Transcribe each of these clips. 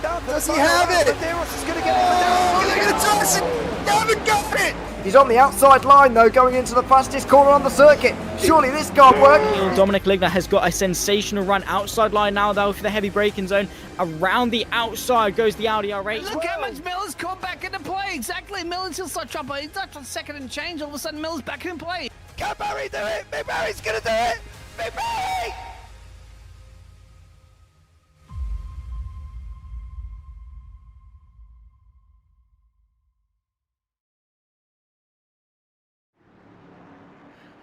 going down. Does he have it? Medeiros is going to get it. Haven't got it! He's on the outside line, though, going into the fastest corner on the circuit. Surely this can't work. Dominic Ligner has got a sensational run outside line now, though, for the heavy braking zone. Around the outside goes the Audi R8. Look how much Miller's caught back into play. Exactly. Miller's still such up. He's up on second and change. All of a sudden, Miller's back in play. Can Barry do it? Big Barry's going to do it. Big Barry!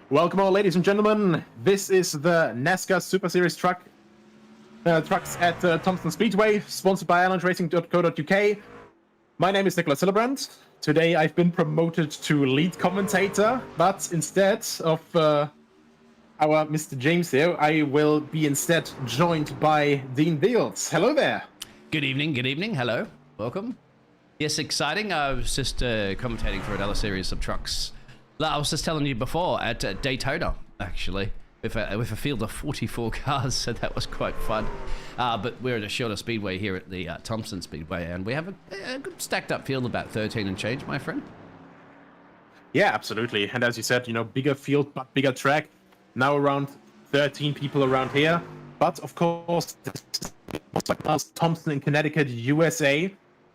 Welcome all, ladies and gentlemen. This is the Nascar Super Series Trucks at Thompson Speedway, sponsored by islandracing.co.uk. My name is Nicolas Hillebrand. Today I've been promoted to lead commentator, but instead of our Mr. James here, I will be instead joined by Dean Biggles. Hello there. Good evening. Good evening. Hello. Welcome. Yes, exciting. I was just commentating for another series of trucks. I was just telling you before at Daytona, actually, with a field of 44 cars, so that was quite fun. But we're at a shorter speedway here at the Thompson Speedway, and we have a good stacked up field, about 13 and change, my friend. Yeah, absolutely. And as you said, bigger field, but bigger track. Now around 13 people around here. But of course, Thompson in Connecticut, USA.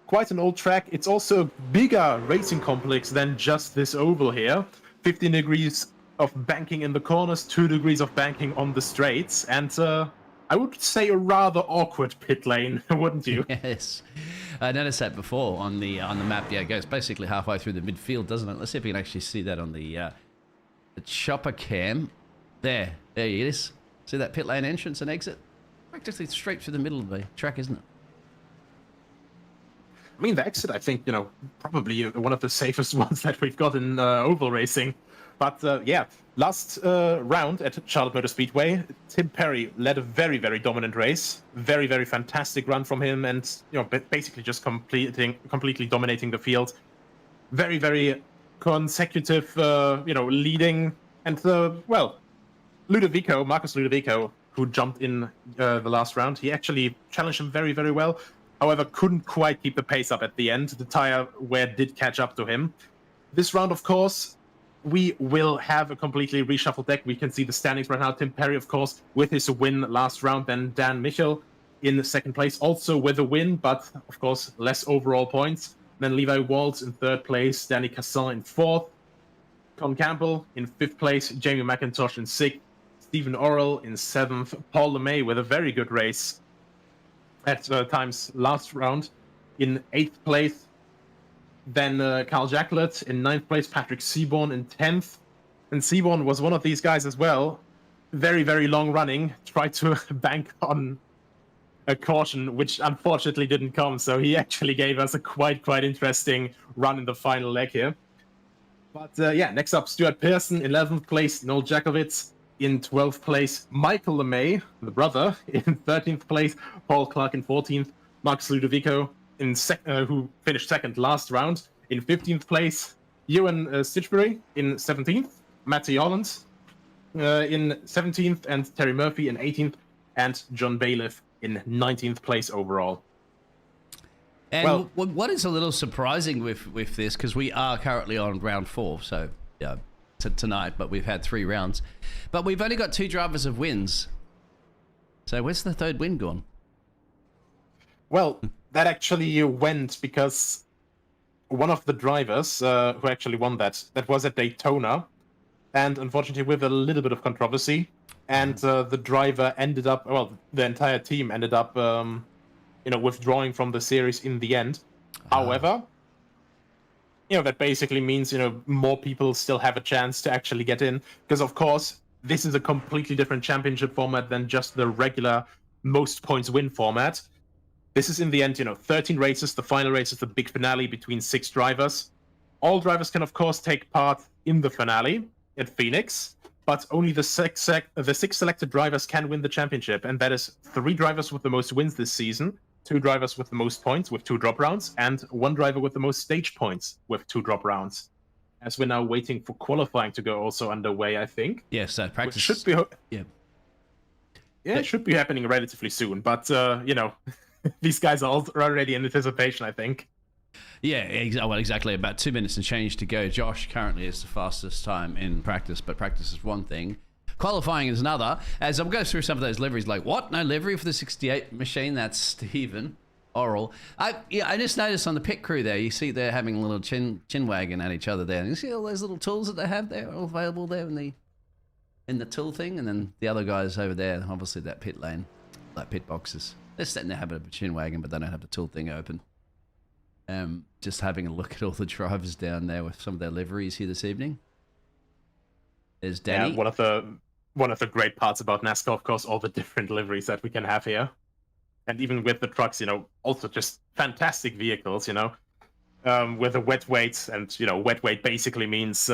Quite an old track. It's also a bigger racing complex than just this oval here. 15 degrees of banking in the corners, 2 degrees of banking on the straights, and I would say a rather awkward pit lane, wouldn't you? Yes, I noticed that before on the map. Yeah, it goes basically halfway through the midfield, doesn't it? Let's see if we can actually see that on the chopper cam. There it is. See that pit lane entrance and exit? Practically straight through the middle of the track, isn't it? I mean, the exit, I think, probably one of the safest ones that we've got in oval racing. But yeah, last round at Charlotte Motor Speedway, Tim Perry led a very, very dominant race. Very, very fantastic run from him, and basically just completely dominating the field. Very, very consecutive, leading. And Marcus Ludovico, who jumped in the last round, he actually challenged him very, very well. However, couldn't quite keep the pace up at the end. The tire wear did catch up to him. This round, of course, we will have a completely reshuffled deck. We can see the standings right now. Tim Perry, of course, with his win last round. Then Dan Michel in second place, also with a win, but of course, less overall points. Then Levi Waltz in third place. Danny Cassin in fourth. Con Campbell in fifth place. Jamie McIntosh in sixth. Stephen Orrell in seventh. Paul LeMay with a very good race at times last round in 8th place. Then Carl Jacklett in 9th place, Patrick Seaborn in 10th. And Seaborn was one of these guys as well. Very, very long running. Tried to bank on a caution, which unfortunately didn't come. So he actually gave us a quite interesting run in the final leg here. But yeah, next up, Stuart Pearson, 11th place, Noel Jakovitz in 12th place, Michael LeMay, the brother, in 13th place, Paul Clark in 14th, Marcus Ludovico, who finished second last round, in 15th place, Ewan Stitchbury in 17th, Matty Holland in 17th, and Terry Murphy in 18th, and John Bailiff in 19th place overall. And what is a little surprising with this, because we are currently on round 4, so yeah, tonight, but we've had 3 rounds. But we've only got 2 drivers of wins. So where's the third win gone? Well, that actually went because one of the drivers who actually won that was at Daytona, and unfortunately with a little bit of controversy, and the driver ended up, the entire team ended up, withdrawing from the series in the end. However, that basically means, more people still have a chance to actually get in. Because, of course, this is a completely different championship format than just the regular most points win format. This is, in the end, 13 races. The final race is the big finale between 6 drivers. All drivers can, of course, take part in the finale at Phoenix. But only the 6 selected drivers can win the championship. And that is 3 drivers with the most wins this season, 2 drivers with the most points with 2 drop rounds, and 1 driver with the most stage points with 2 drop rounds. As we're now waiting for qualifying to go also underway, I think. Yes, practice should be. Yeah, it should be happening relatively soon. But these guys are already in anticipation, I think. Yeah, well, exactly. About 2 minutes and change to go. Josh currently is the fastest time in practice, but practice is one thing. Qualifying is another. As I'm going through some of those liveries, like, what? No livery for the 68 machine? That's Stephen Oral. I just noticed on the pit crew there, you see they're having a little chin wagging at each other there. And you see all those little tools that they have there, all available there in the tool thing, and then the other guys over there, obviously that pit lane, like pit boxes. They're sitting there having a chin wagging, but they don't have the tool thing open. Just having a look at all the drivers down there with some of their liveries here this evening. There's Danny. Yeah, one of the great parts about NASCAR, of course, all the different liveries that we can have here. And even with the trucks, also just fantastic vehicles, with the wet weight. And, wet weight basically means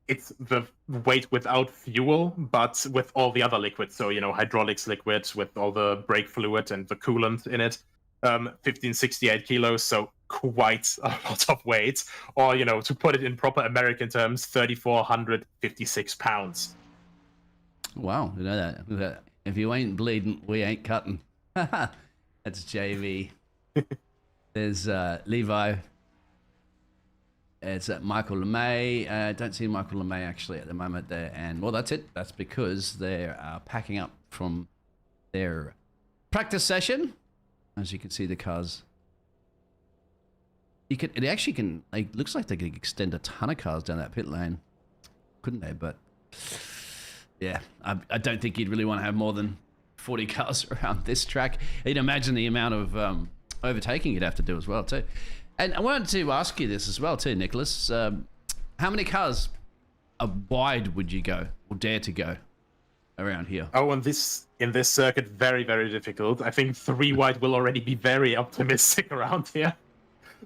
it's the weight without fuel, but with all the other liquids. So, hydraulics liquid with all the brake fluid and the coolant in it. 1568 kilos, so quite a lot of weight. Or, to put it in proper American terms, 3,456 pounds. Wow, you know that. If you ain't bleeding, we ain't cutting. That's JV. There's Levi. It's Michael LeMay. I don't see Michael LeMay actually at the moment there. And, well, that's it. That's because they're packing up from their practice session. As you can see, the cars. It actually can, like, looks like they could extend a ton of cars down that pit lane. Couldn't they? But, yeah, I don't think you'd really want to have more than 40 cars around this track. You'd imagine the amount of overtaking you'd have to do as well, too. And I wanted to ask you this as well, too, Nicholas. How many cars wide would you go, or dare to go, around here? Oh, in this circuit, very, very difficult. I think 3 wide will already be very optimistic around here.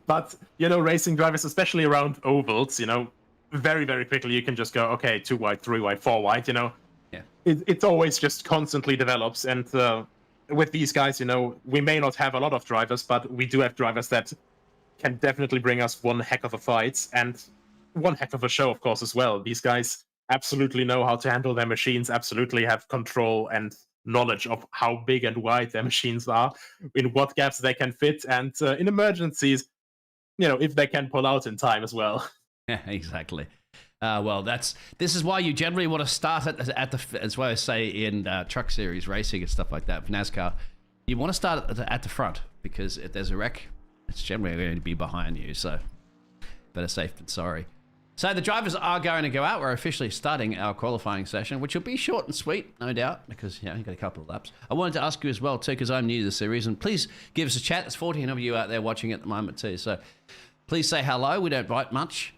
But, racing drivers, especially around ovals, very, very quickly you can just go, okay, 2 wide, 3 wide, 4 wide, Yeah. It always just constantly develops. And with these guys, we may not have a lot of drivers, but we do have drivers that can definitely bring us one heck of a fight and one heck of a show, of course, as well. These guys absolutely know how to handle their machines, absolutely have control and knowledge of how big and wide their machines are, in what gaps they can fit, and in emergencies, if they can pull out in time as well. Yeah, exactly. Well, this is why you generally want to start at the, as well as say in truck series racing and stuff like that for NASCAR. You want to start at the front, because if there's a wreck, it's generally going to be behind you. So better safe than sorry. So the drivers are going to go out. We're officially starting our qualifying session, which will be short and sweet, no doubt, because you've got a couple of laps. I wanted to ask you as well, too, because I'm new to the series, and please give us a chat. There's 14 of you out there watching at the moment, too. So please say hello. We don't bite much.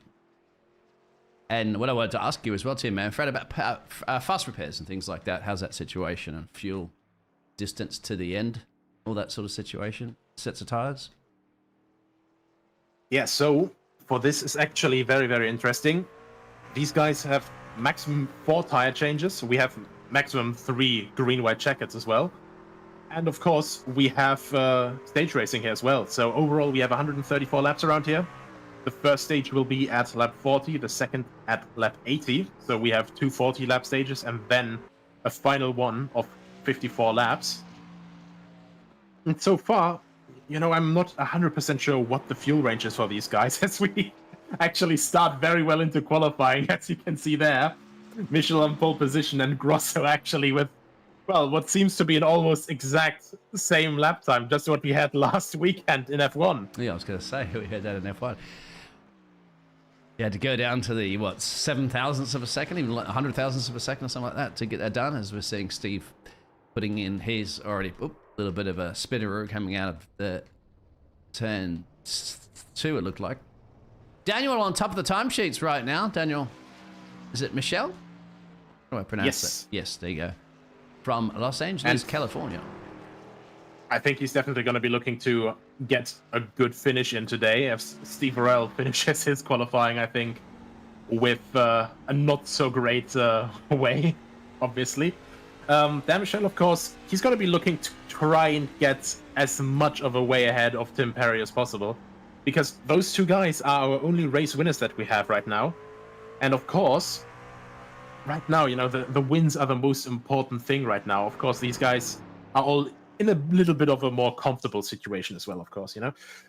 And what I wanted to ask you as well, too, man, Fred, about fast repairs and things like that. How's that situation? And fuel, distance to the end, all that sort of situation? Sets of tires? Yeah, so for this is actually very, very interesting. These guys have maximum 4 tire changes. We have maximum 3 green-white checkers as well. And of course, we have stage racing here as well. So overall, we have 134 laps around here. The first stage will be at lap 40, the second at lap 80. So we have 2 40-lap stages and then a final one of 54 laps. And so far, I'm not 100% sure what the fuel range is for these guys, as we actually start very well into qualifying, as you can see there. Michel on pole position and Grosso actually with, well, what seems to be an almost exact same lap time, just what we had last weekend in F1. Yeah, I was going to say, we had that in F1. You had to go down to the, 7 thousandths of a second, even like 100 thousandths of a second or something like that to get that done, as we're seeing Steve putting in his already, little bit of a spinneroo coming out of the turn 2, it looked like. Daniel on top of the timesheets right now. Daniel, is it Michelle? How do I pronounce it? Yes, there you go. From Los Angeles, California. I think he's definitely going to be looking to get a good finish in today. If Steve Varell finishes his qualifying, I think, with a not so great way, obviously. Dan Michel, of course, he's going to be looking to try and get as much of a way ahead of Tim Perry as possible, because those 2 guys are our only race winners that we have right now. And of course, right now, the wins are the most important thing right now. Of course, these guys are all in a little bit of a more comfortable situation as well, of course,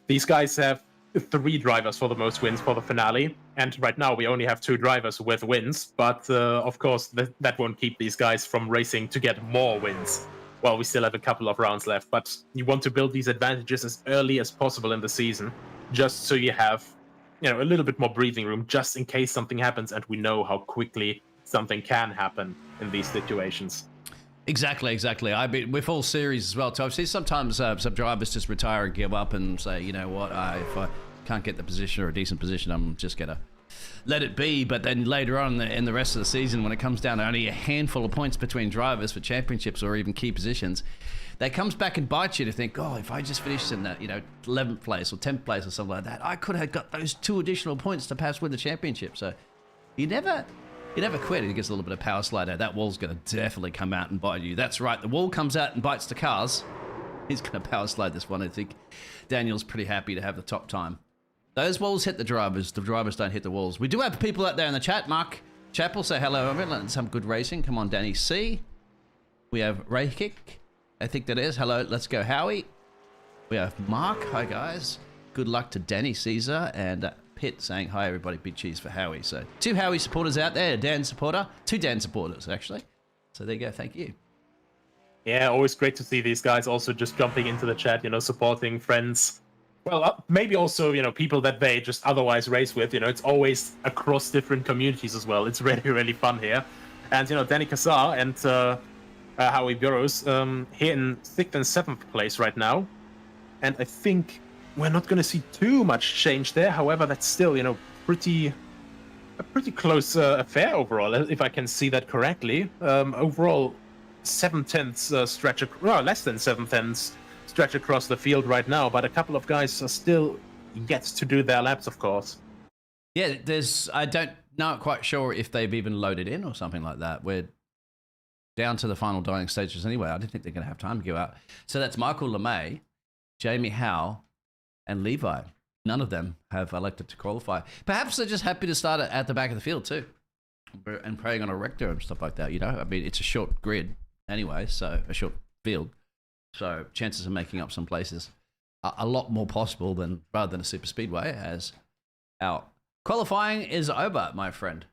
These guys have 3 drivers for the most wins for the finale, and right now we only have 2 drivers with wins, but of course that won't keep these guys from racing to get more wins. Well, we still have a couple of rounds left, but you want to build these advantages as early as possible in the season, just so you have, a little bit more breathing room, just in case something happens, and we know how quickly something can happen in these situations. Exactly. I mean, with all series as well, too. I've seen sometimes some drivers just retire and give up and say, you know what, if I can't get the position or a decent position, I'm just going to let it be. But then later on in the rest of the season, when it comes down to only a handful of points between drivers for championships or even key positions, that comes back and bites you to think, oh, if I just finished in that, 11th place or 10th place or something like that, I could have got those 2 additional points to perhaps win the championship. So you never quit. It gets a little bit of power slide out. That wall's going to definitely come out and bite you. That's right. The wall comes out and bites the cars. He's going to power slide this one. I think Daniel's pretty happy to have the top time. Those walls hit the drivers. The drivers don't hit the walls. We do have people out there in the chat. Mark Chappell, say hello. Let's have good racing. Come on, Danny C. We have Ray Kick. I think that is. Hello. Let's go, Howie. We have Mark. Hi, guys. Good luck to Danny Caesar and Pitt saying, hi, everybody, big cheese for Howie. So 2 Howie supporters out there, a Dan supporter, 2 Dan supporters, actually. So there you go. Thank you. Yeah, always great to see these guys also just jumping into the chat, supporting friends. Well, maybe also, people that they just otherwise race with. It's always across different communities as well. It's really, really fun here. And, Danny Kassar and Howie Burrows here in 6th and 7th place right now. And I think we're not going to see too much change there. However, that's still, a pretty close affair overall, if I can see that correctly. Overall, 7/10 stretch, less than 7/10 stretch across the field right now, but a couple of guys are still yet to do their laps, of course. Yeah, I don't know quite sure if they've even loaded in or something like that. We're down to the final dying stages anyway. I don't think they're going to have time to go out. So that's Michael LeMay, Jamie Howe, and Levi. None of them have elected to qualify. Perhaps they're just happy to start at the back of the field too, and preying on a rector and stuff like that. I mean, it's a short grid anyway, so a short field. So chances of making up some places are a lot more possible than rather than a super speedway, as our qualifying is over, my friend.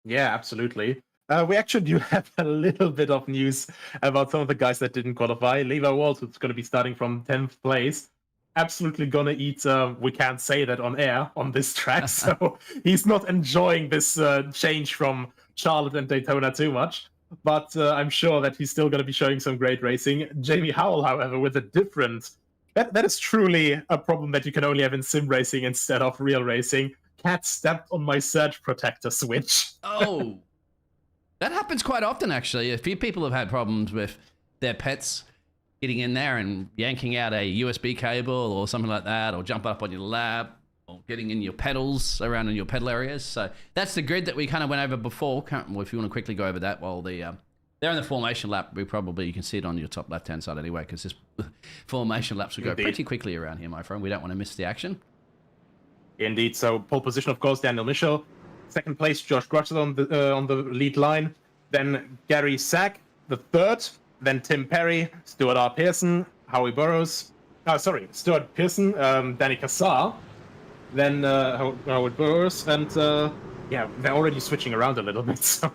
Yeah, absolutely. We actually do have a little bit of news about some of the guys that didn't qualify. Levi Waltz is going to be starting from 10th place. Absolutely gonna eat, we can't say that on air on this track, so he's not enjoying this change from Charlotte and Daytona too much. But I'm sure that he's still going to be showing some great racing. Jamie Howell, however, with a different... That is truly a problem that you can only have in sim racing instead of real racing. Cat stepped on my surge protector switch. Oh, that happens quite often, actually. A few people have had problems with their pets getting in there and yanking out a USB cable or something like that, or jumping up on your lap, or getting in your pedals around in your pedal areas. So that's the grid that we kind of went over before. Well, if you want to quickly go over that while they're in the formation lap, you can see it on your top left-hand side anyway, because this formation laps will go pretty quickly around here, my friend. We don't want to miss the action. Indeed. So pole position, of course, Daniel Michel. 2nd place, Josh Grutcher on the lead line. Then Gary Sack, the 3rd. Then Tim Perry, Stuart R. Pearson, Howie Burrows. Stuart Pearson, Danny Kassar. Then Howard Burrows. And they're already switching around a little bit. So,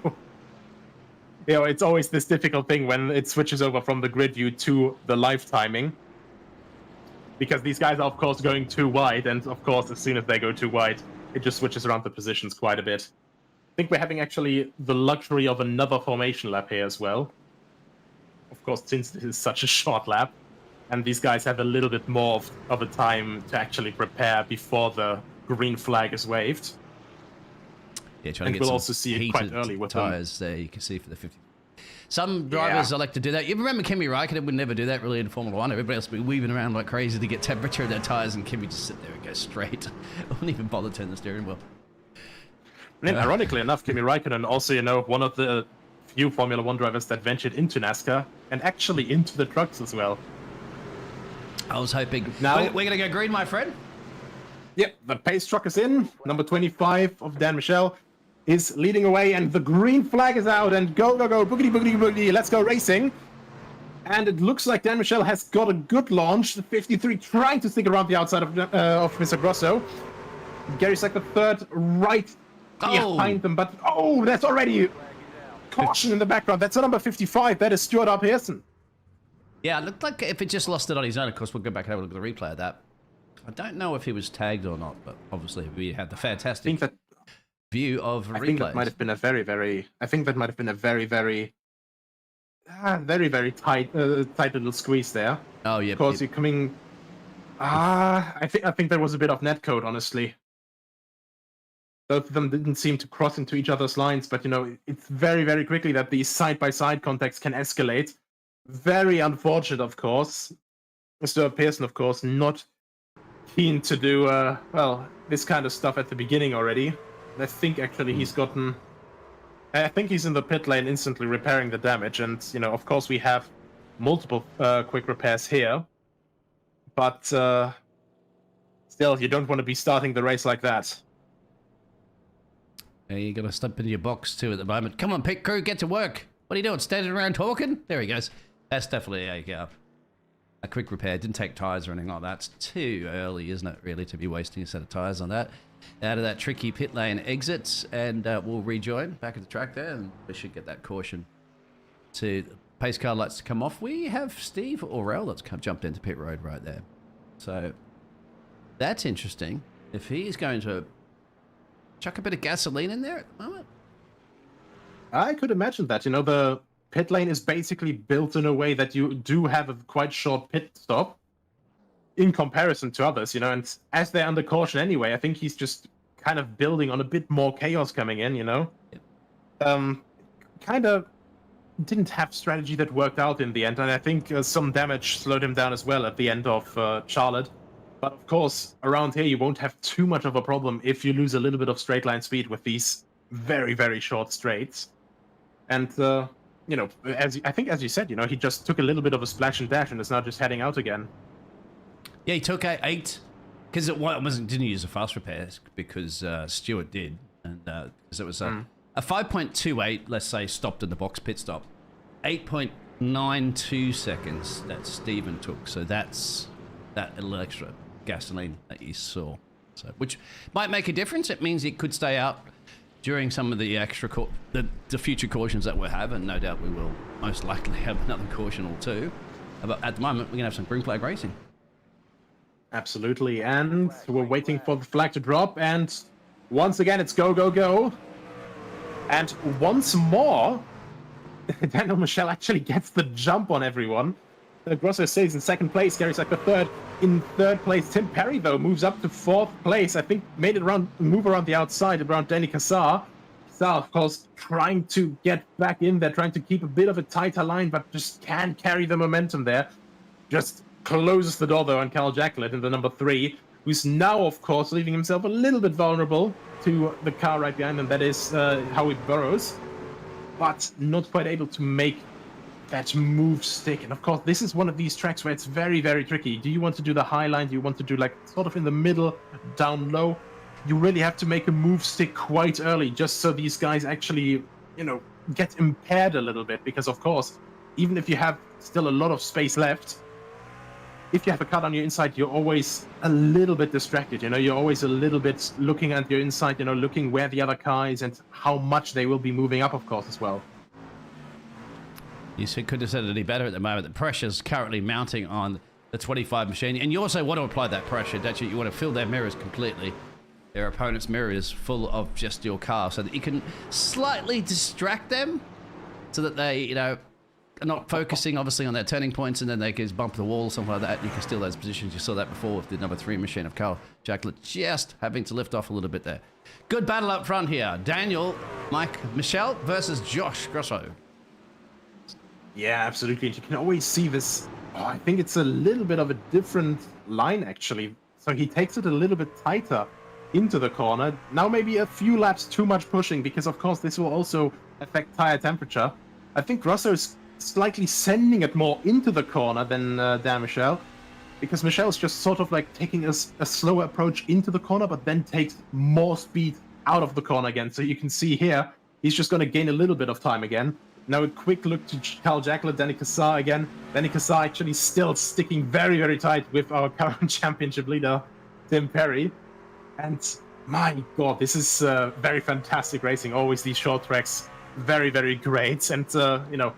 it's always this difficult thing when it switches over from the grid view to the live timing. Because these guys are, of course, going too wide. And, of course, as soon as they go too wide, it just switches around the positions quite a bit. I think we're having actually the luxury of another formation lap here as well. Of course, since this is such a short lap, and these guys have a little bit more of a time to actually prepare before the green flag is waved. Yeah, trying and to get we'll some also see it quite early with tires there. You can see for the 50. Some drivers like to do that. You remember Kimi Raikkonen would never do that really in Formula One. Everybody else would be weaving around like crazy to get temperature in their tires, and Kimi just sit there and go straight. Wouldn't even bother turning the steering wheel. And ironically enough, Kimi Raikkonen also, one of the few Formula One drivers that ventured into NASCAR and actually into the trucks as well. I was hoping. Now we're going to go green, my friend. Yep, the pace truck is in. Number 25 of Dan Michel is leading away, and the green flag is out. And go, go, go, boogity, boogity, boogity. Let's go racing. And it looks like Dan Michel has got a good launch. The 53 trying to stick around the outside of Mr. Grosso. Gary Sack the third right behind them. But, that's already caution in the background. That's a number 55. That is Stuart R. Pearson. Yeah, it looked like if it just lost it on his own, of course, we'll go back and have a look at the replay of that. I don't know if he was tagged or not, but obviously we had the fantastic view of replays. I think that might have been a very, very... very, very tight little squeeze there. Oh, yeah. Of course, you're coming... I think there was a bit of netcode, honestly. Both of them didn't seem to cross into each other's lines, but, it's very, very quickly that these side-by-side contacts can escalate. Very unfortunate, of course. Mr. Pearson, of course, not keen to do, this kind of stuff at the beginning already. I think, actually, he's gotten... I think he's in the pit lane instantly repairing the damage, and, of course we have multiple quick repairs here. But, still, you don't want to be starting the race like that. Yeah, you got to step into your box, too, at the moment. Come on, pit crew, get to work. What are you doing, standing around talking? There he goes. That's definitely a quick repair. Didn't take tyres or anything like that. It's too early, isn't it, really, to be wasting a set of tyres on that. Out of that tricky pit lane exits, and we'll rejoin back at the track there, and we should get that caution to pace car lights to come off. We have Steve Orell that's jumped into pit road right there. So that's interesting. If he's going to chuck a bit of gasoline in there at the moment. I could imagine that. The pit lane is basically built in a way that you do have a quite short pit stop in comparison to others, and as they're under caution anyway, I think he's just kind of building on a bit more chaos coming in, Yep. Kind of didn't have strategy that worked out in the end, and I think some damage slowed him down as well at the end of Charlotte. But of course, around here you won't have too much of a problem if you lose a little bit of straight line speed with these very, very short straights. And, as you said, he just took a little bit of a splash and dash and is now just heading out again. Yeah, he took 8 because didn't use a fast repair because Stuart did, and because it was a 5.28, let's say, stopped in the box pit stop, 8.92 seconds that Stephen took. So that's that little extra gasoline that you saw, which might make a difference. It means it could stay out during some of the extra the future cautions that we'll have, and no doubt we will most likely have another caution or two. But at the moment, we're gonna have some green flag racing. Absolutely, and we're waiting for the flag to drop, and once again it's go, go, go. And once more, Daniel Michel actually gets the jump on everyone. Grosso stays in second place, Gary Sack the third. In third place, Tim Perry, though, moves up to fourth place. I think made it move around the outside, around Danny Kassar. Kassar, of course, trying to get back in there, trying to keep a bit of a tighter line, but just can't carry the momentum there. Just closes the door, though, on Carl Jacklett in the number 3, who's now, of course, leaving himself a little bit vulnerable to the car right behind him. That is Howie Burrows, but not quite able to make that move stick. And, of course, this is one of these tracks where it's very, very tricky. Do you want to do the high line? Do you want to do, sort of in the middle, down low? You really have to make a move stick quite early, just so these guys actually, get impaired a little bit. Because, of course, even if you have still a lot of space left, if you have a cut on your inside, you're always a little bit distracted, you're always a little bit looking at your inside, looking where the other car is and how much they will be moving up, of course, as well. You could have said it any better at the moment. The pressure's currently mounting on the 25 machine, and you also want to apply that pressure, don't you? You want to fill their mirrors completely, their opponent's mirrors full of just your car, so that you can slightly distract them so that they, are not focusing, obviously, on their turning points, and then they can bump the wall or something like that, and you can steal those positions. You saw that before with the number 3 machine of Carl Jacklett just having to lift off a little bit there. Good battle up front here. Daniel, Mike, Michel versus Josh Grosso. Yeah, absolutely. And you can always see this. I think it's a little bit of a different line, actually. So he takes it a little bit tighter into the corner. Now maybe a few laps too much pushing, because, of course, this will also affect tire temperature. I think Grosso is slightly sending it more into the corner than Dan Michel, because Michel's just sort of taking a slower approach into the corner, but then takes more speed out of the corner again. So you can see here, he's just going to gain a little bit of time again. Now a quick look to Carl Jackler, Danny Cassar again. Danny Cassar actually still sticking very, very tight with our current championship leader, Tim Perry. And my God, this is very fantastic racing. Always these short tracks, very, very great. And, you know,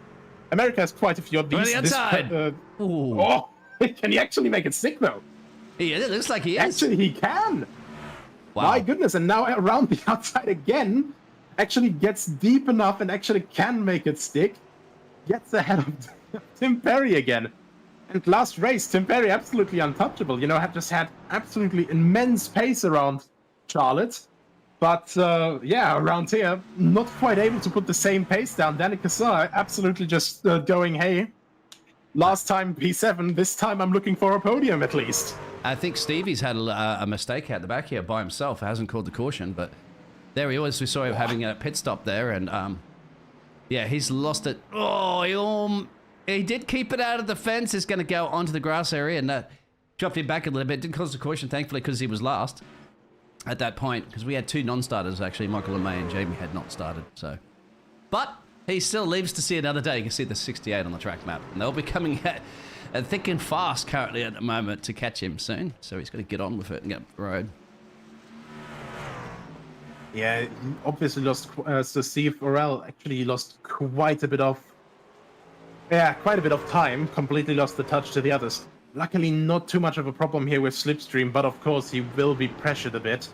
America has quite a few of these. On the outside. Oh, can he actually make it stick, though? Yeah, it looks like he is. Actually, he can. Wow. My goodness, and now around the outside again, actually gets deep enough and actually can make it stick. Gets ahead of Tim Perry again. And last race, Tim Perry absolutely untouchable. You know, had just had absolutely immense pace around Charlotte. But yeah, around here, not quite able to put the same pace down. Danny Cassar absolutely just going, hey, last time P7, this time I'm looking for a podium at least. I think Stevie's had a mistake out the back here by himself. Hasn't called the caution, but there he was. We saw him having a pit stop there, and yeah, he's lost it. Oh, he did keep it out of the fence. He's going to go onto the grass area, and dropped him back a little bit. Didn't cause the caution, thankfully, because he was last at that point, because we had two non-starters, actually. Michael LeMay and Jamie had not started, so. But he still lives to see another day. You can see the 68 on the track map, and they'll be coming thick and fast currently at the moment to catch him soon. So he's got to get on with it and get up the road. Yeah, he obviously lost. So Steve Orell actually lost quite a bit of time. Completely lost the touch to the others. Luckily, not too much of a problem here with Slipstream, but of course he will be pressured a bit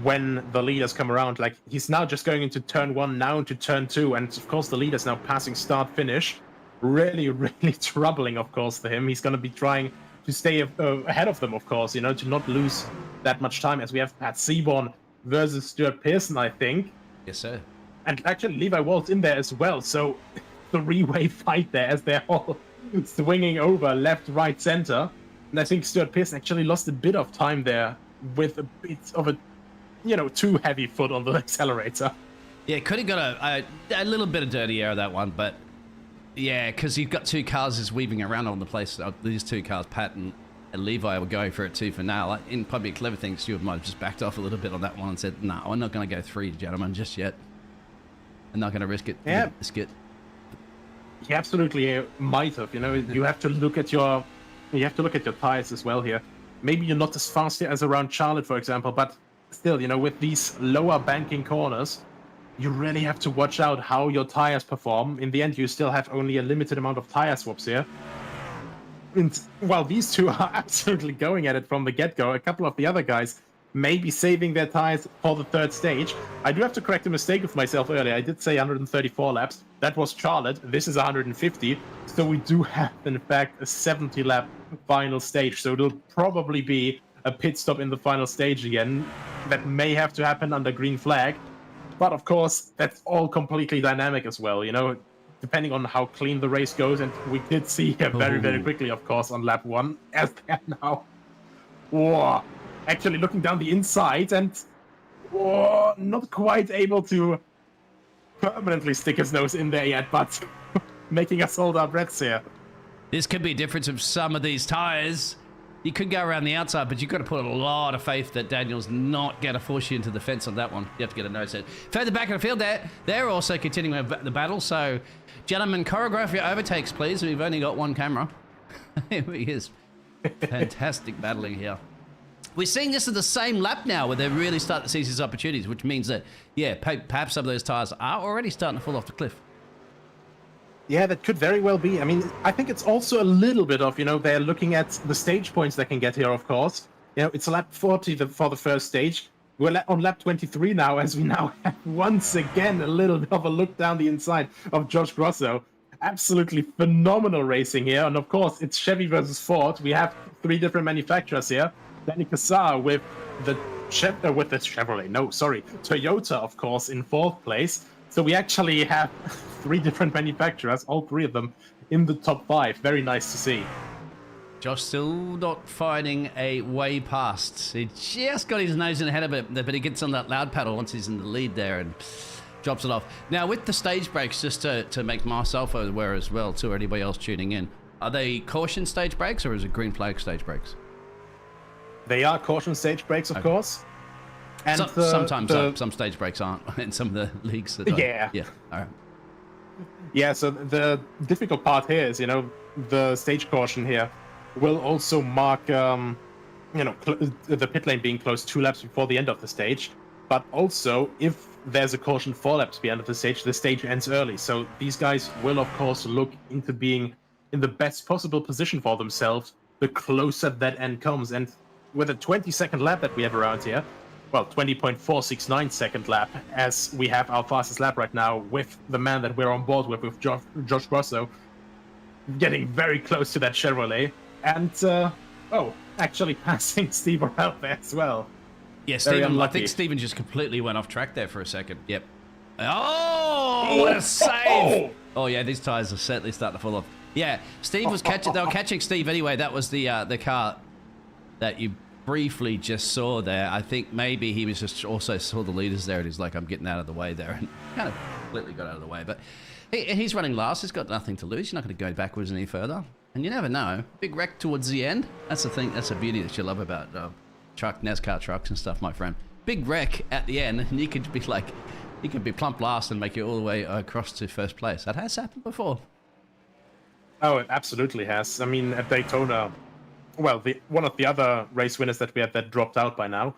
when the leaders come around. Like, he's now just going into turn 1, now into turn 2, and of course the leader's now passing start finish. Really, really troubling, of course, for him. He's going to be trying to stay ahead of them, of course, you know, to not lose that much time, as we have Pat Seaborn versus Stuart Pearson, I think. Yes, sir. And actually Levi Wald's in there as well, so three-way fight there as they're all swinging over left, right, center. And I think Stuart Pearson actually lost a bit of time there with a bit of a, you know, too heavy foot on the accelerator. Yeah, could have got a little bit of dirty air of that one, but yeah, because you've got two cars just weaving around on the place. These two cars, Pat and Levi, were going for it too for now. In probably a clever thing, Stuart might have just backed off a little bit on that one and said, "No, I'm not going to go 3, gentlemen, just yet. I'm not going to risk it." Yeah. Risk it. He absolutely might have. You know, you have to look at your tires as well here. Maybe you're not as fast here as around Charlotte, for example, but still, you know, with these lower banking corners, you really have to watch out how your tires perform. In the end, you still have only a limited amount of tire swaps here. And while these two are absolutely going at it from the get-go, a couple of the other guys may be saving their tires for the third stage. I do have to correct a mistake of myself earlier. I did say 134 laps. That was Charlotte. This is 150. So we do have, in fact, a 70-lap final stage. So it'll probably be a pit stop in the final stage again. That may have to happen under green flag. But of course, that's all completely dynamic as well, you know, depending on how clean the race goes. And we did see here very, very quickly, of course, on lap 1, as they're now actually looking down the inside and not quite able to permanently stick his nose in there yet, but making us hold our breaths here. This could be a difference of some of these tires. You could go around the outside, but you've got to put a lot of faith that Daniel's not going to force you into the fence on that one. You have to get a nose set. Further back in the field, they're also continuing the battle. So, gentlemen, choreograph your overtakes, please. We've only got one camera. Here he is. Fantastic battling here. We're seeing this at the same lap now, where they really start to seize these opportunities, which means that, yeah, perhaps some of those tires are already starting to fall off the cliff. Yeah, that could very well be. I mean, I think it's also a little bit of, you know, they're looking at the stage points they can get here, of course. You know, it's lap 40 for the first stage. We're on lap 23 now, as we now have once again a little bit of a look down the inside of Josh Grosso. Absolutely phenomenal racing here. And of course, it's Chevy versus Ford. We have 3 different manufacturers here. Danny Cassar with the Toyota, of course, in 4th place. So we actually have 3 different manufacturers, all 3 of them in the top 5. Very nice to see. Josh still not finding a way past. He just got his nose in ahead of it, but he gets on that loud paddle once he's in the lead there and drops it off. Now, with the stage brakes, just to make myself aware as well, to anybody else tuning in, are they caution stage brakes or is it green flag stage brakes? They are caution stage brakes, of course. And sometimes some stage brakes aren't in some of the leagues. That yeah. Yeah, all right. Yeah, so the difficult part here is, the stage caution here will also mark, the pit lane being closed 2 laps before the end of the stage. But also, if there's a caution 4 laps before the stage ends early. So these guys will, of course, look into being in the best possible position for themselves the closer that end comes. And with a 20-second lap that we have around here, well, 20.469 second lap, as we have our fastest lap right now with the man that we're on board with Josh Grosso, getting very close to that Chevrolet. And, actually passing Steve out there as well. Yeah, Steven, I think Steven just completely went off track there for a second. Yep. Oh, what a save! Oh, yeah, these tires are certainly starting to fall off. Yeah, Steve was catching, they were catching Steve anyway. That was the car that you briefly just saw there. I think maybe he was just also saw the leaders there and he's like, I'm getting out of the way there, and kind of completely got out of the way. But he's running last. He's got nothing to lose. You're not going to go backwards any further. And you never know. Big wreck towards the end. That's the thing. That's the beauty that you love about NASCAR trucks and stuff, my friend. Big wreck at the end, and you could be like, you could be plump last and make it all the way across to first place. That has happened before. Oh, it absolutely has. I mean, at Daytona, well, one of the other race winners that we had that dropped out by now,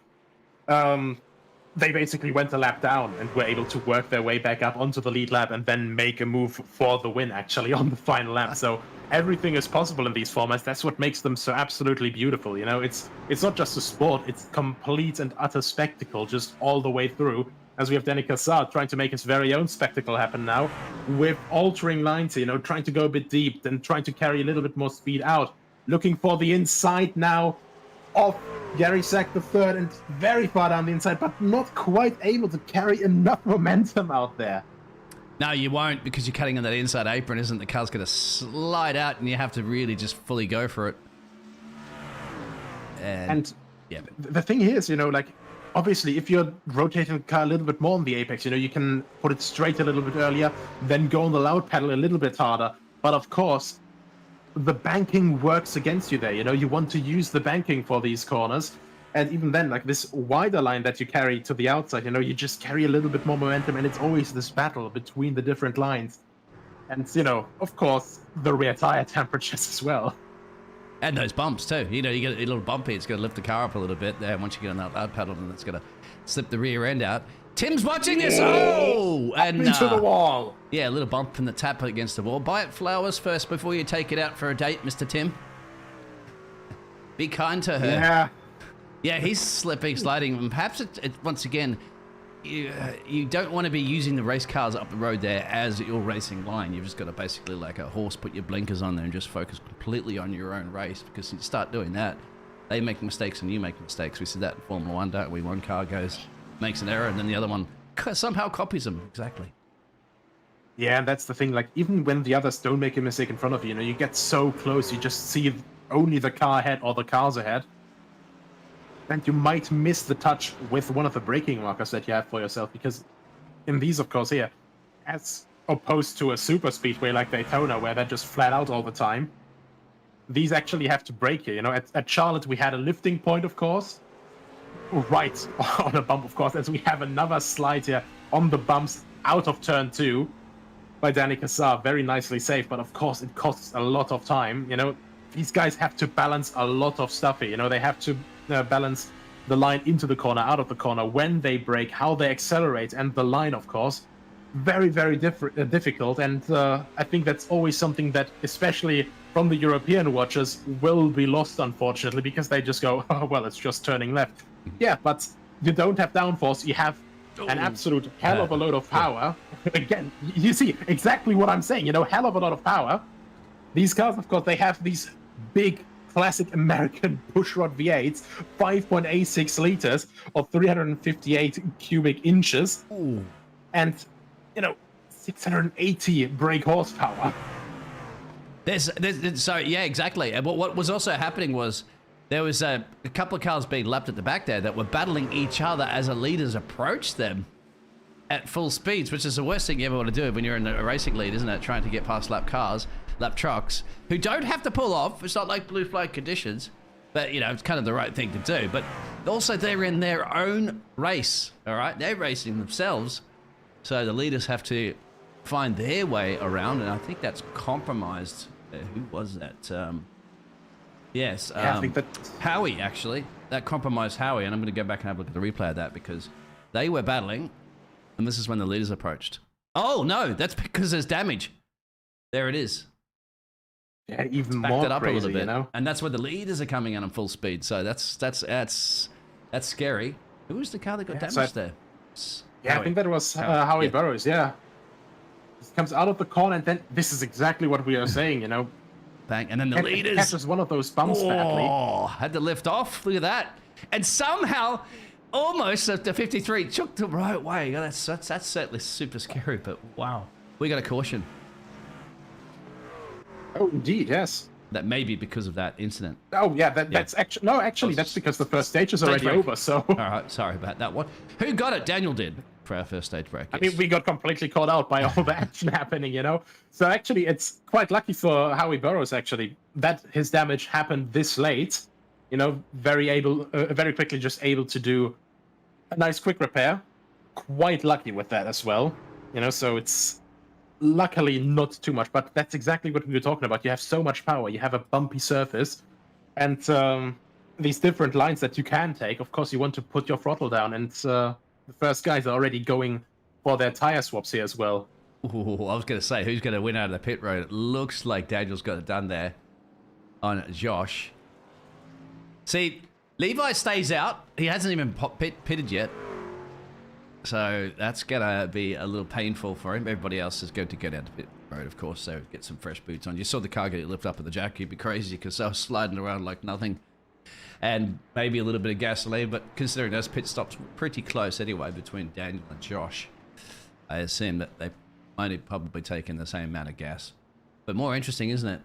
they basically went a lap down and were able to work their way back up onto the lead lap and then make a move for the win, actually, on the final lap. So everything is possible in these formats. That's what makes them so absolutely beautiful. It's not just a sport. It's complete and utter spectacle just all the way through. As we have Danica Saad trying to make his very own spectacle happen now with altering lines, trying to go a bit deep and trying to carry a little bit more speed out. Looking for the inside now of Gary Sack the third and very far down the inside, but not quite able to carry enough momentum out there. No, you won't, because you're cutting on that inside apron, isn't the car's going to slide out and you have to really just fully go for it. And yeah, the thing here is, obviously, if you're rotating the car a little bit more on the apex, you can put it straight a little bit earlier, then go on the loud pedal a little bit harder. But of course, the banking works against you there. You want to use the banking for these corners. And even then, like this wider line that you carry to the outside, you just carry a little bit more momentum, and it's always this battle between the different lines. And, of course, the rear tire temperatures as well. And those bumps too. You get a little bumpy. It's going to lift the car up a little bit there. Once you get on that loud pedal, and it's going to slip the rear end out. Tim's watching this. Oh, and into the wall. Yeah, a little bump in the tap against the wall. Buy it flowers first before you take it out for a date, Mr. Tim. Be kind to her. Yeah. Yeah, he's slipping, sliding. And perhaps it once again, you don't want to be using the race cars up the road there as your racing line. You've just got to basically, like a horse, put your blinkers on there and just focus completely on your own race, because you start doing that, they make mistakes and you make mistakes. We see that in Formula 1, don't we? One car makes an error, and then the other one somehow copies them. Exactly. Yeah, and that's the thing. Like, even when the others don't make a mistake in front of you, you get so close, you just see only the car ahead or the cars ahead. And you might miss the touch with one of the braking markers that you have for yourself, because in these, of course, here, as opposed to a super speedway like Daytona, where they're just flat out all the time, these actually have to brake here. At Charlotte, we had a lifting point, of course, right on a bump, of course, as we have another slide here on the bumps out of turn 2 by Danica Saar. Very nicely saved, but of course, it costs a lot of time. These guys have to balance a lot of stuff here. They have to balance the line into the corner, out of the corner, when they brake, how they accelerate, and the line, of course. Very, very difficult, and I think that's always something that, especially from the European watchers, will be lost, unfortunately, because they just go, oh, well, it's just turning left. Yeah, but you don't have downforce, you have an absolute hell of a load of power. Again, you see exactly what I'm saying, hell of a lot of power. These cars, of course, they have these big classic American pushrod V8s, 5.86 liters or 358 cubic inches. Ooh. And, 680 brake horsepower. So, yeah, exactly. And what was also happening was there was a couple of cars being lapped at the back there that were battling each other as the leaders approached them at full speeds, which is the worst thing you ever want to do when you're in a racing lead, isn't it? Trying to get past lap trucks who don't have to pull off. It's not like blue flag conditions, but it's kind of the right thing to do. But also they're in their own race, all right? They're racing themselves, so the leaders have to find their way around, and I think that's compromised. Who was that? Yes, I think that Howie, actually. That compromised Howie, and I'm going to go back and have a look at the replay of that because they were battling, and this is when the leaders approached. Oh, no, that's because there's damage. There it is. Yeah, even Backed more it up crazy, a little bit, you know? and that's where the leaders are coming in on full speed. So that's scary. Who was the car that got damaged there? Yeah, I think that was Howie Burrows. Yeah, he comes out of the corner, and then this is exactly what we are saying. You know, bang, and then the leaders catches one of those bumps badly. Oh, had to lift off. Look at that, and somehow. Almost the 53 took the right way. Yeah, that's certainly super scary, but wow. We got a caution. Oh, indeed, yes. That may be because of that incident. Oh, yeah, that's actually... No, actually, that's because the first stage is already over, so... All right, sorry about that one. Who got it? Daniel did for our first stage break. I mean, we got completely caught out by all the action happening, you know? So actually, it's quite lucky for Howie Burrows, actually, that his damage happened this late. You know, very quickly just able to do a nice quick repair. Quite lucky with that as well. You know, so it's luckily not too much, but that's exactly what we were talking about. You have so much power, you have a bumpy surface, and these different lines that you can take. Of course, you want to put your throttle down, and the first guys are already going for their tire swaps here as well. Ooh, I was going to say, who's going to win out of the pit road? It looks like Daniel's got it done there on Josh. See, Levi stays out. He hasn't even pitted yet. So that's going to be a little painful for him. Everybody else is going to go down to pit road, of course, so get some fresh boots on. You saw the car get lifted up in the jack. You'd be crazy because they were sliding around like nothing. And maybe a little bit of gasoline, but considering those pit stops were pretty close anyway between Daniel and Josh, I assume that they might have probably taken the same amount of gas. But more interesting, isn't it?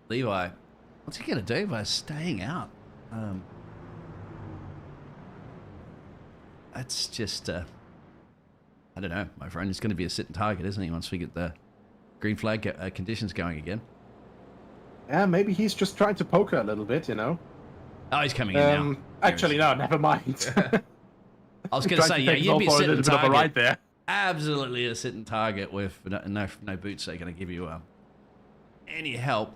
Levi, what's he going to do by staying out? That's just, I don't know, my friend. It's going to be a sitting target, isn't he, once we get the green flag conditions going again? Yeah, maybe he's just trying to poker a little bit, you know? Oh, he's coming in now. Actually, no, never mind. I was going to say, yeah, you'd be a sitting target. Right there. Absolutely a sitting target with no boots that are going to give you any help.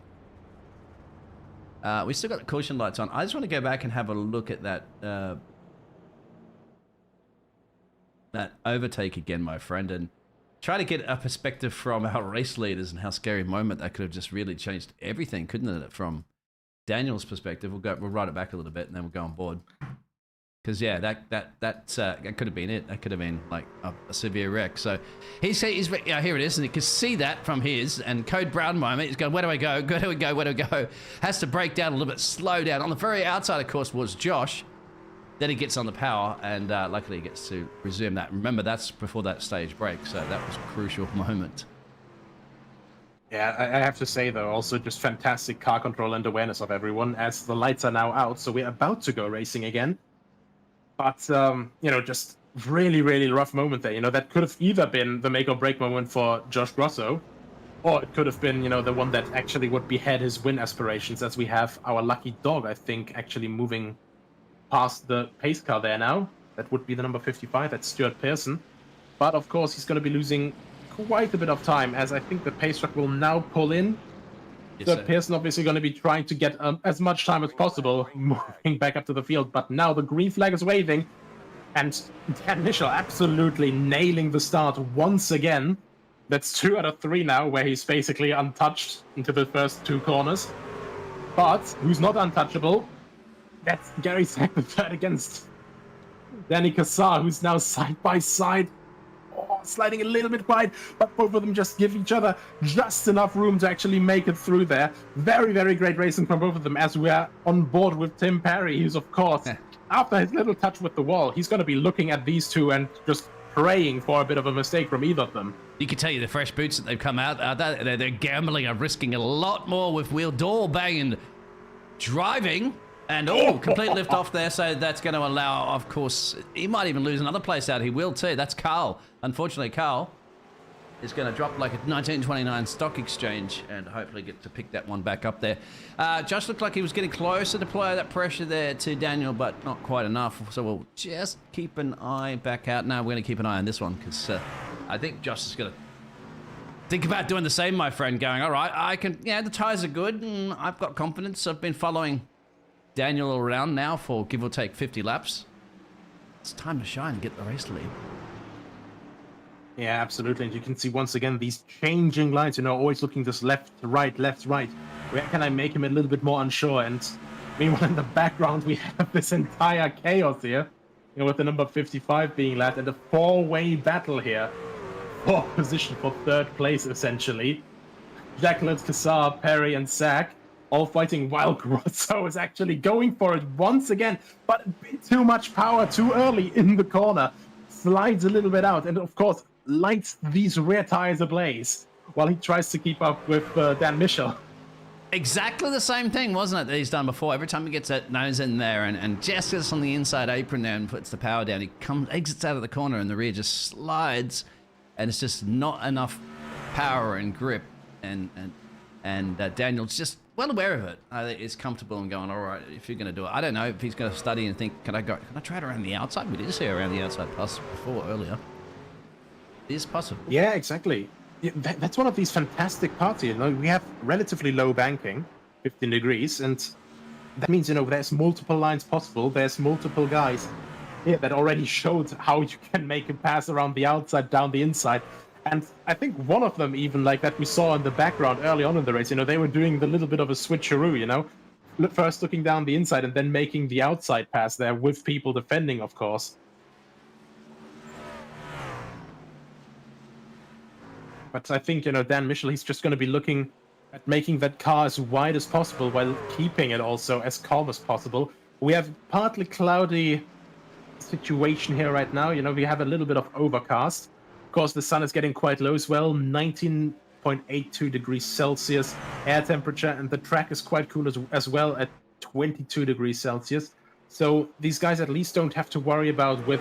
We still got the caution lights on. I just want to go back and have a look at that that overtake again, my friend, and try to get a perspective from our race leaders and how scary a moment that could have just really changed everything, couldn't it? From Daniel's perspective, we'll ride it back a little bit and then we'll go on board. Because yeah, that could have been it. That could have been like a severe wreck. So he's yeah, here it is, and you can see that from his and Code Brown moment. He's going, where do I go? Where do we go? Where do we go? Has to break down a little bit, slow down. On the very outside, of course, was Josh. Then he gets on the power, and luckily he gets to resume that. Remember, that's before that stage break, so that was a crucial moment. Yeah, I have to say, though, also just fantastic car control and awareness of everyone, as the lights are now out, so we're about to go racing again. But, you know, just really, really rough moment there. You know, that could have either been the make or break moment for Josh Grosso, or it could have been, you know, the one that actually would behead his win aspirations, as we have our lucky dog, I think, actually moving past the pace car there now. That would be the number 55, that's Stuart Pearson. But, of course, he's going to be losing quite a bit of time, as I think the pace truck will now pull in. Stuart Pearson obviously going to be trying to get as much time as possible moving back up to the field, but now the green flag is waving, and Dan Mitchell absolutely nailing the start once again. That's 2 out of 3 now, where he's basically untouched into the first 2 corners. But who's not untouchable? That's Gary Sack the third against Danny Cassar, who's now side by side. Oh, sliding a little bit wide, but both of them just give each other just enough room to actually make it through there. Very, very great racing from both of them, as we are on board with Tim Perry, who's, of course, after his little touch with the wall, he's going to be looking at these two and just praying for a bit of a mistake from either of them. You can tell you the fresh boots that they've come out, they're gambling and risking a lot more with wheel door banging, driving. And, complete lift off there, so that's going to allow, of course, he might even lose another place out. He will too. That's Carl. Unfortunately, Carl is going to drop like a 1929 stock exchange and hopefully get to pick that one back up there. Josh looked like he was getting closer to apply that pressure there to Daniel, but not quite enough. So we'll just keep an eye back out. No, we're going to keep an eye on this one because I think Josh is going to Think about doing the same, my friend, going, all right, I can, yeah, the tires are good, and I've got confidence. I've been following Daniel around now for give or take 50 laps. It's time to shine and get the race lead. Yeah, absolutely. And you can see once again these changing lines, always looking this left, right, left, right. Where can I make him a little bit more unsure? And meanwhile, in the background, we have this entire chaos here, with the number 55 being led and a four-way battle here for position for third place, essentially. Jacqueline, Kassar, Perry, and Zach all fighting while Grosso is actually going for it once again, but a bit too much power too early in the corner. Slides a little bit out, and of course, lights these rear tires ablaze while he tries to keep up with Dan Michel. Exactly the same thing, wasn't it, that he's done before? Every time he gets that nose in there and just gets on the inside apron there and puts the power down, he exits out of the corner and the rear just slides, and it's just not enough power and grip. And Daniel's just well aware of it. He's comfortable and going, all right, if you're going to do it. I don't know if he's going to study and think, can I try it around the outside? We did see around the outside pass before earlier. It is possible. Yeah, exactly. Yeah, that's one of these fantastic parts here. We have relatively low banking, 15 degrees, and that means, there's multiple lines possible. There's multiple guys here that already showed how you can make a pass around the outside, down the inside. And I think one of them even, like that we saw in the background early on in the race, they were doing the little bit of a switcheroo, First looking down the inside and then making the outside pass there with people defending, of course. But I think, Dan Michel, he's just going to be looking at making that car as wide as possible while keeping it also as calm as possible. We have partly cloudy situation here right now. We have a little bit of overcast. Of course, the sun is getting quite low as well, 19.82 degrees Celsius air temperature, and the track is quite cool as well at 22 degrees Celsius. So these guys at least don't have to worry about with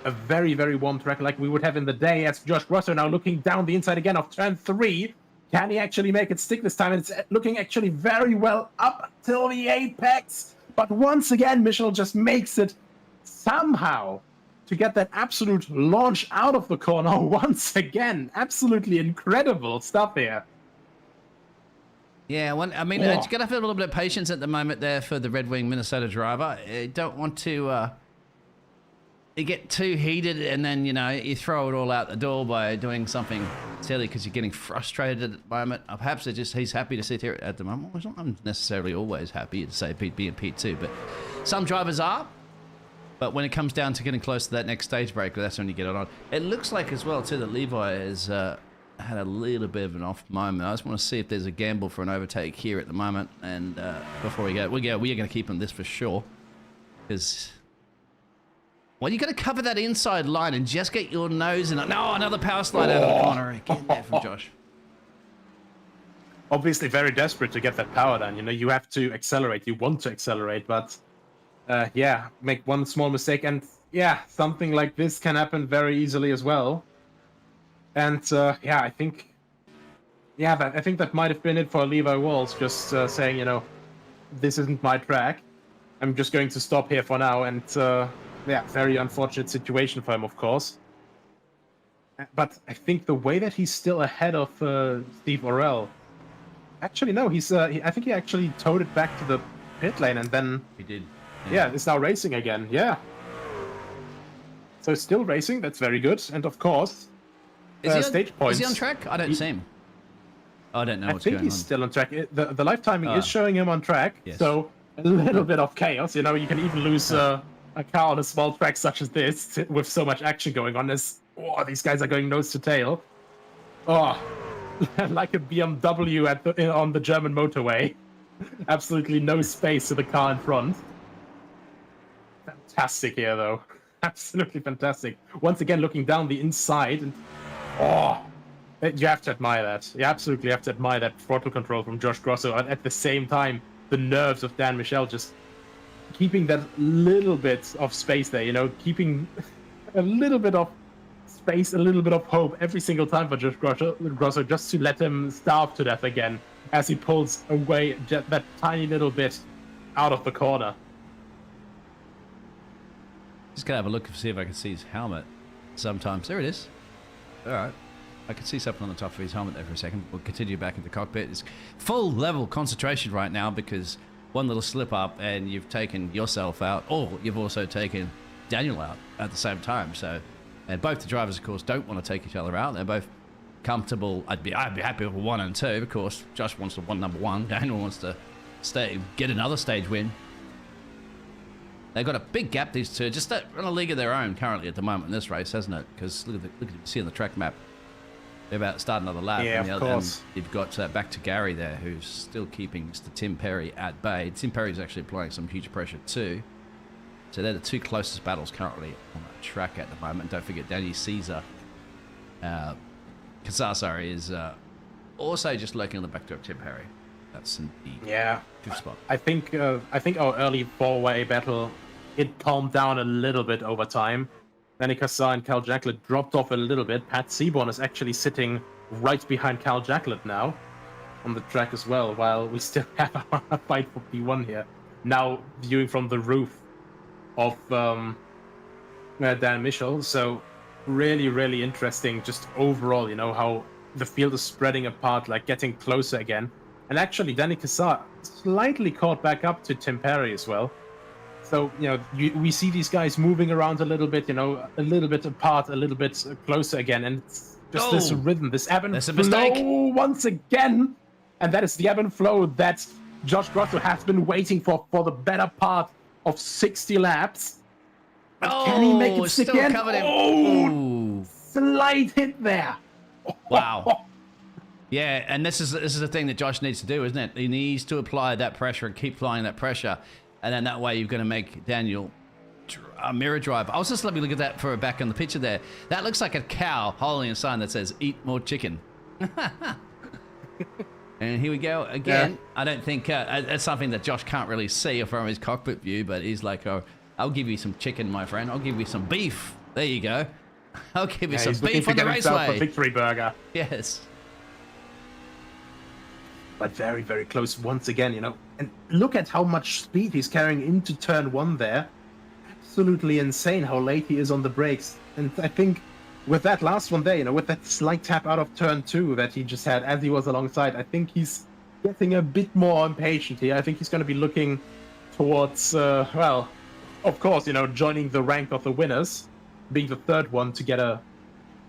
a very, very warm track like we would have in the day, as Josh Grosso now looking down the inside again of turn 3. Can he actually make it stick this time? It's looking actually very well up till the apex. But once again, Michel just makes it somehow to get that absolute launch out of the corner once again. Absolutely incredible stuff here. Yeah, well, I mean, it's got to have a little bit of patience at the moment there for the Red Wing Minnesota driver. You don't want to you get too heated and then, you throw it all out the door by doing something silly because you're getting frustrated at the moment. Perhaps he's happy to sit here at the moment. Well, I'm not necessarily always happy to say Pete B and Pete 2, but some drivers are. But when it comes down to getting close to that next stage break, that's when you get it on. It looks like as well, too, that Levi has had a little bit of an off moment. I just want to see if there's a gamble for an overtake here at the moment. And before we go, we are going to keep on this for sure. Because, well, you got to cover that inside line and just get your nose in it. No, another power slide out of the corner again there from Josh. Obviously very desperate to get that power down. You have to accelerate. You want to accelerate, but... make one small mistake, and something like this can happen very easily as well. And I think that might have been it for Levi Walls, just saying, this isn't my track. I'm just going to stop here for now, and very unfortunate situation for him, of course. But I think the way that he's still ahead of Steve Orell, actually no, I think he actually towed it back to the pit lane, and then he did. Yeah, it's now racing again. Yeah. So still racing. That's very good. And of course, stage points. Is he on track? I don't see him. I don't know what's going on. I think he's still on track. The live timing is showing him on track. Yes. So a little bit of chaos. You can even lose a car on a small track such as this with so much action going on. These guys are going nose to tail. Like a BMW on the German motorway. Absolutely no space to the car in front. Fantastic here, though. Absolutely fantastic. Once again, looking down the inside. And, you have to admire that. You absolutely have to admire that throttle control from Josh Grosso. And at the same time, the nerves of Dan Michel just keeping that little bit of space there, keeping a little bit of space, a little bit of hope every single time for Josh Grosso, just to let him starve to death again as he pulls away that tiny little bit out of the corner. Just gonna have a look and see if I can see his helmet. Sometimes there it is. All right. I could see something on the top of his helmet there for a second. We'll continue back in the cockpit. It's full level concentration right now because one little slip up and you've taken yourself out, or you've also taken Daniel out at the same time. So, and both the drivers, of course, don't want to take each other out. They're both comfortable. I'd be happy with 1 and 2. Of course, Josh wants to win number 1. Daniel wants to get another stage win. They've got a big gap, these two. Just on a league of their own currently at the moment in this race, hasn't it? Because look at you see on the track map. They're about to start another lap. Yeah, of course. And you've got back to Gary there, who's still keeping Mr. Tim Perry at bay. Tim Perry's actually applying some huge pressure too. So they're the 2 closest battles currently on that track at the moment. Don't forget, Danny Caesar, is also just lurking on the back door of Tim Perry. That's in the 5th spot. I think our early 4-way battle, it calmed down a little bit over time. Danny Cassar and Cal Jacklett dropped off a little bit. Pat Seaborn is actually sitting right behind Cal Jacklett now on the track as well, while we still have a fight for P1 here. Now viewing from the roof of Dan Michel. So really, really interesting just overall, how the field is spreading apart, like getting closer again. And actually, Danny Cassar slightly caught back up to Tim Perry as well. So, we see these guys moving around a little bit, a little bit apart, a little bit closer again. And it's just this rhythm, this ebb and flow once again. And that is the ebb and flow that Josh Grosso has been waiting for the better part of 60 laps. But can he make it stick again? Slight hit there. Wow. Yeah, and this is the thing that Josh needs to do, isn't it? He needs to apply that pressure and keep applying that pressure. And then that way you're going to make Daniel a mirror drive. I was just let me look at that for back on the picture there. That looks like a cow holding a sign that says, "Eat more chicken." And here we go again. Yeah. I don't think that's something that Josh can't really see from his cockpit view, but he's like, "Oh, I'll give you some chicken, my friend. I'll give you some beef. There you go. I'll give you some beef on the raceway." A victory burger. Yes. But very, very close once again, And look at how much speed he's carrying into turn 1 there. Absolutely insane how late he is on the brakes. And I think with that last one there, with that slight tap out of turn 2 that he just had as he was alongside, I think he's getting a bit more impatient here. I think he's going to be looking towards, of course, joining the rank of the winners, being the 3rd one to get a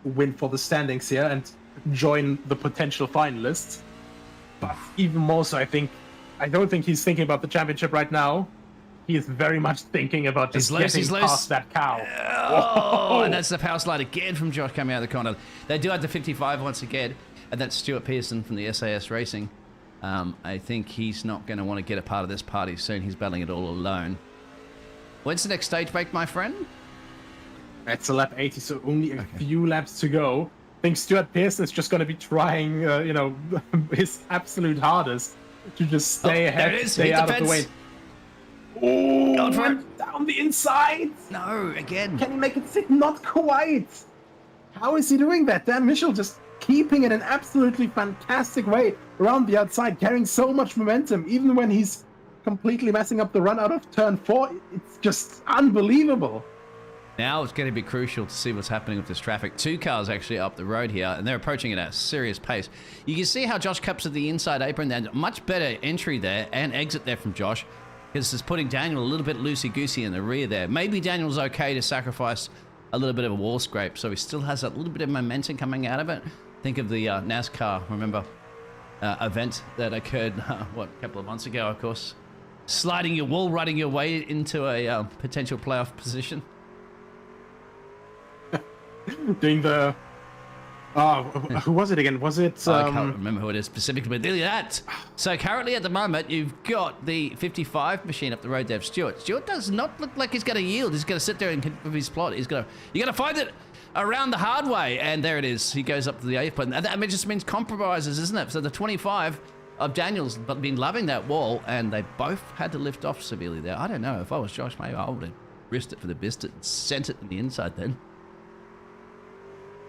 win for the standings here and join the potential finalists. But even more so, I don't think he's thinking about the championship right now. He is very much thinking about just getting past that cow. Oh, and that's the power slide again from Josh coming out of the corner. They do have the 55 once again, and that's Stuart Pearson from the SAS Racing. I think he's not going to want to get a part of this party soon. He's battling it all alone. When's the next stage break, my friend? It's a lap 80, so only a few laps to go. I think Stuart Pearson is just going to be trying, his absolute hardest to just stay ahead, stay out of the way. Oh, down the inside. No, again. Can he make it stick? Not quite. How is he doing that? Dan Michel just keeping it in an absolutely fantastic way around the outside, carrying so much momentum, even when he's completely messing up the run out of turn 4. It's just unbelievable. Now it's going to be crucial to see what's happening with this traffic. 2 cars actually up the road here, and they're approaching it at a serious pace. You can see how Josh cups at the inside apron there. Much better entry there and exit there from Josh, because it's putting Daniel a little bit loosey-goosey in the rear there. Maybe Daniel's okay to sacrifice a little bit of a wall scrape, so he still has a little bit of momentum coming out of it. Think of the NASCAR, remember, event that occurred, a couple of months ago, of course. Sliding your wall, riding your way into a potential playoff position. Doing the... who was it again? Was it... I can't remember who it is specifically, but there that. So currently at the moment, you've got the 55 machine up the road there of Stuart. Stuart does not look like he's going to yield. He's going to sit there and with his plot. You got to find it around the hard way. And there it is. He goes up to the apron. And that just means compromises, isn't it? So the 25 of Daniel's been loving that wall, and they both had to lift off severely there. I don't know. If I was Josh, maybe I would have risked it for the biscuit and sent it to the inside then.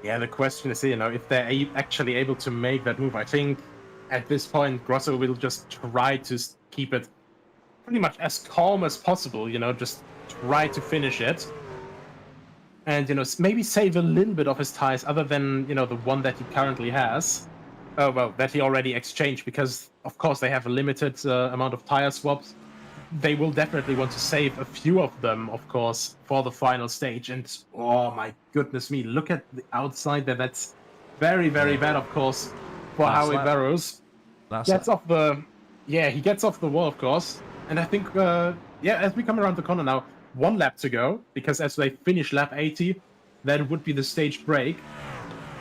Yeah, the question is, if they're actually able to make that move. I think at this point, Grosso will just try to keep it pretty much as calm as possible, just try to finish it. and maybe save a little bit of his tires, other than the one that he currently has. That he already exchanged, because of course they have a limited amount of tire swaps. They will definitely want to save a few of them, of course, for the final stage. And oh my goodness me, look at the outside there. That's very, very bad, of course, for Howie Barrows. He gets off the wall, of course. And I think, as we come around the corner now, 1 lap to go, because as they finish lap 80, that would be the stage break.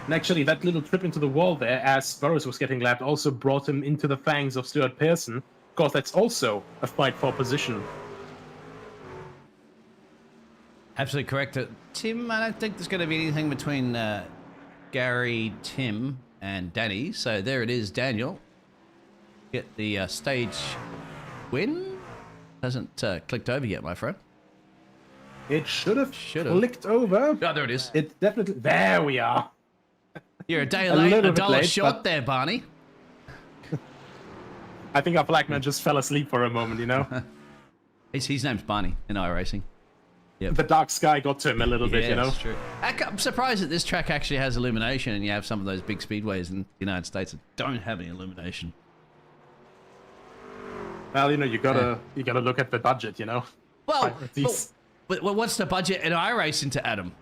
And actually, that little trip into the wall there, as Burrows was getting lapped, also brought him into the fangs of Stuart Pearson. Of course, that's also a fight for position. Absolutely correct. Tim, I don't think there's going to be anything between Gary, Tim, and Danny. So there it is, Daniel. Get the stage win. Hasn't clicked over yet, my friend. It should have clicked over. Oh, there it is. It definitely... There we are. You're a day late, a dollar short there, Barney. I think our black man just fell asleep for a moment, His name's Barney in iRacing. Yep. The dark sky got to him a little bit, That's true. I'm surprised that this track actually has illumination, and you have some of those big speedways in the United States that don't have any illumination. Well, you gotta look at the budget, Well, but what's the budget in iRacing to Adam?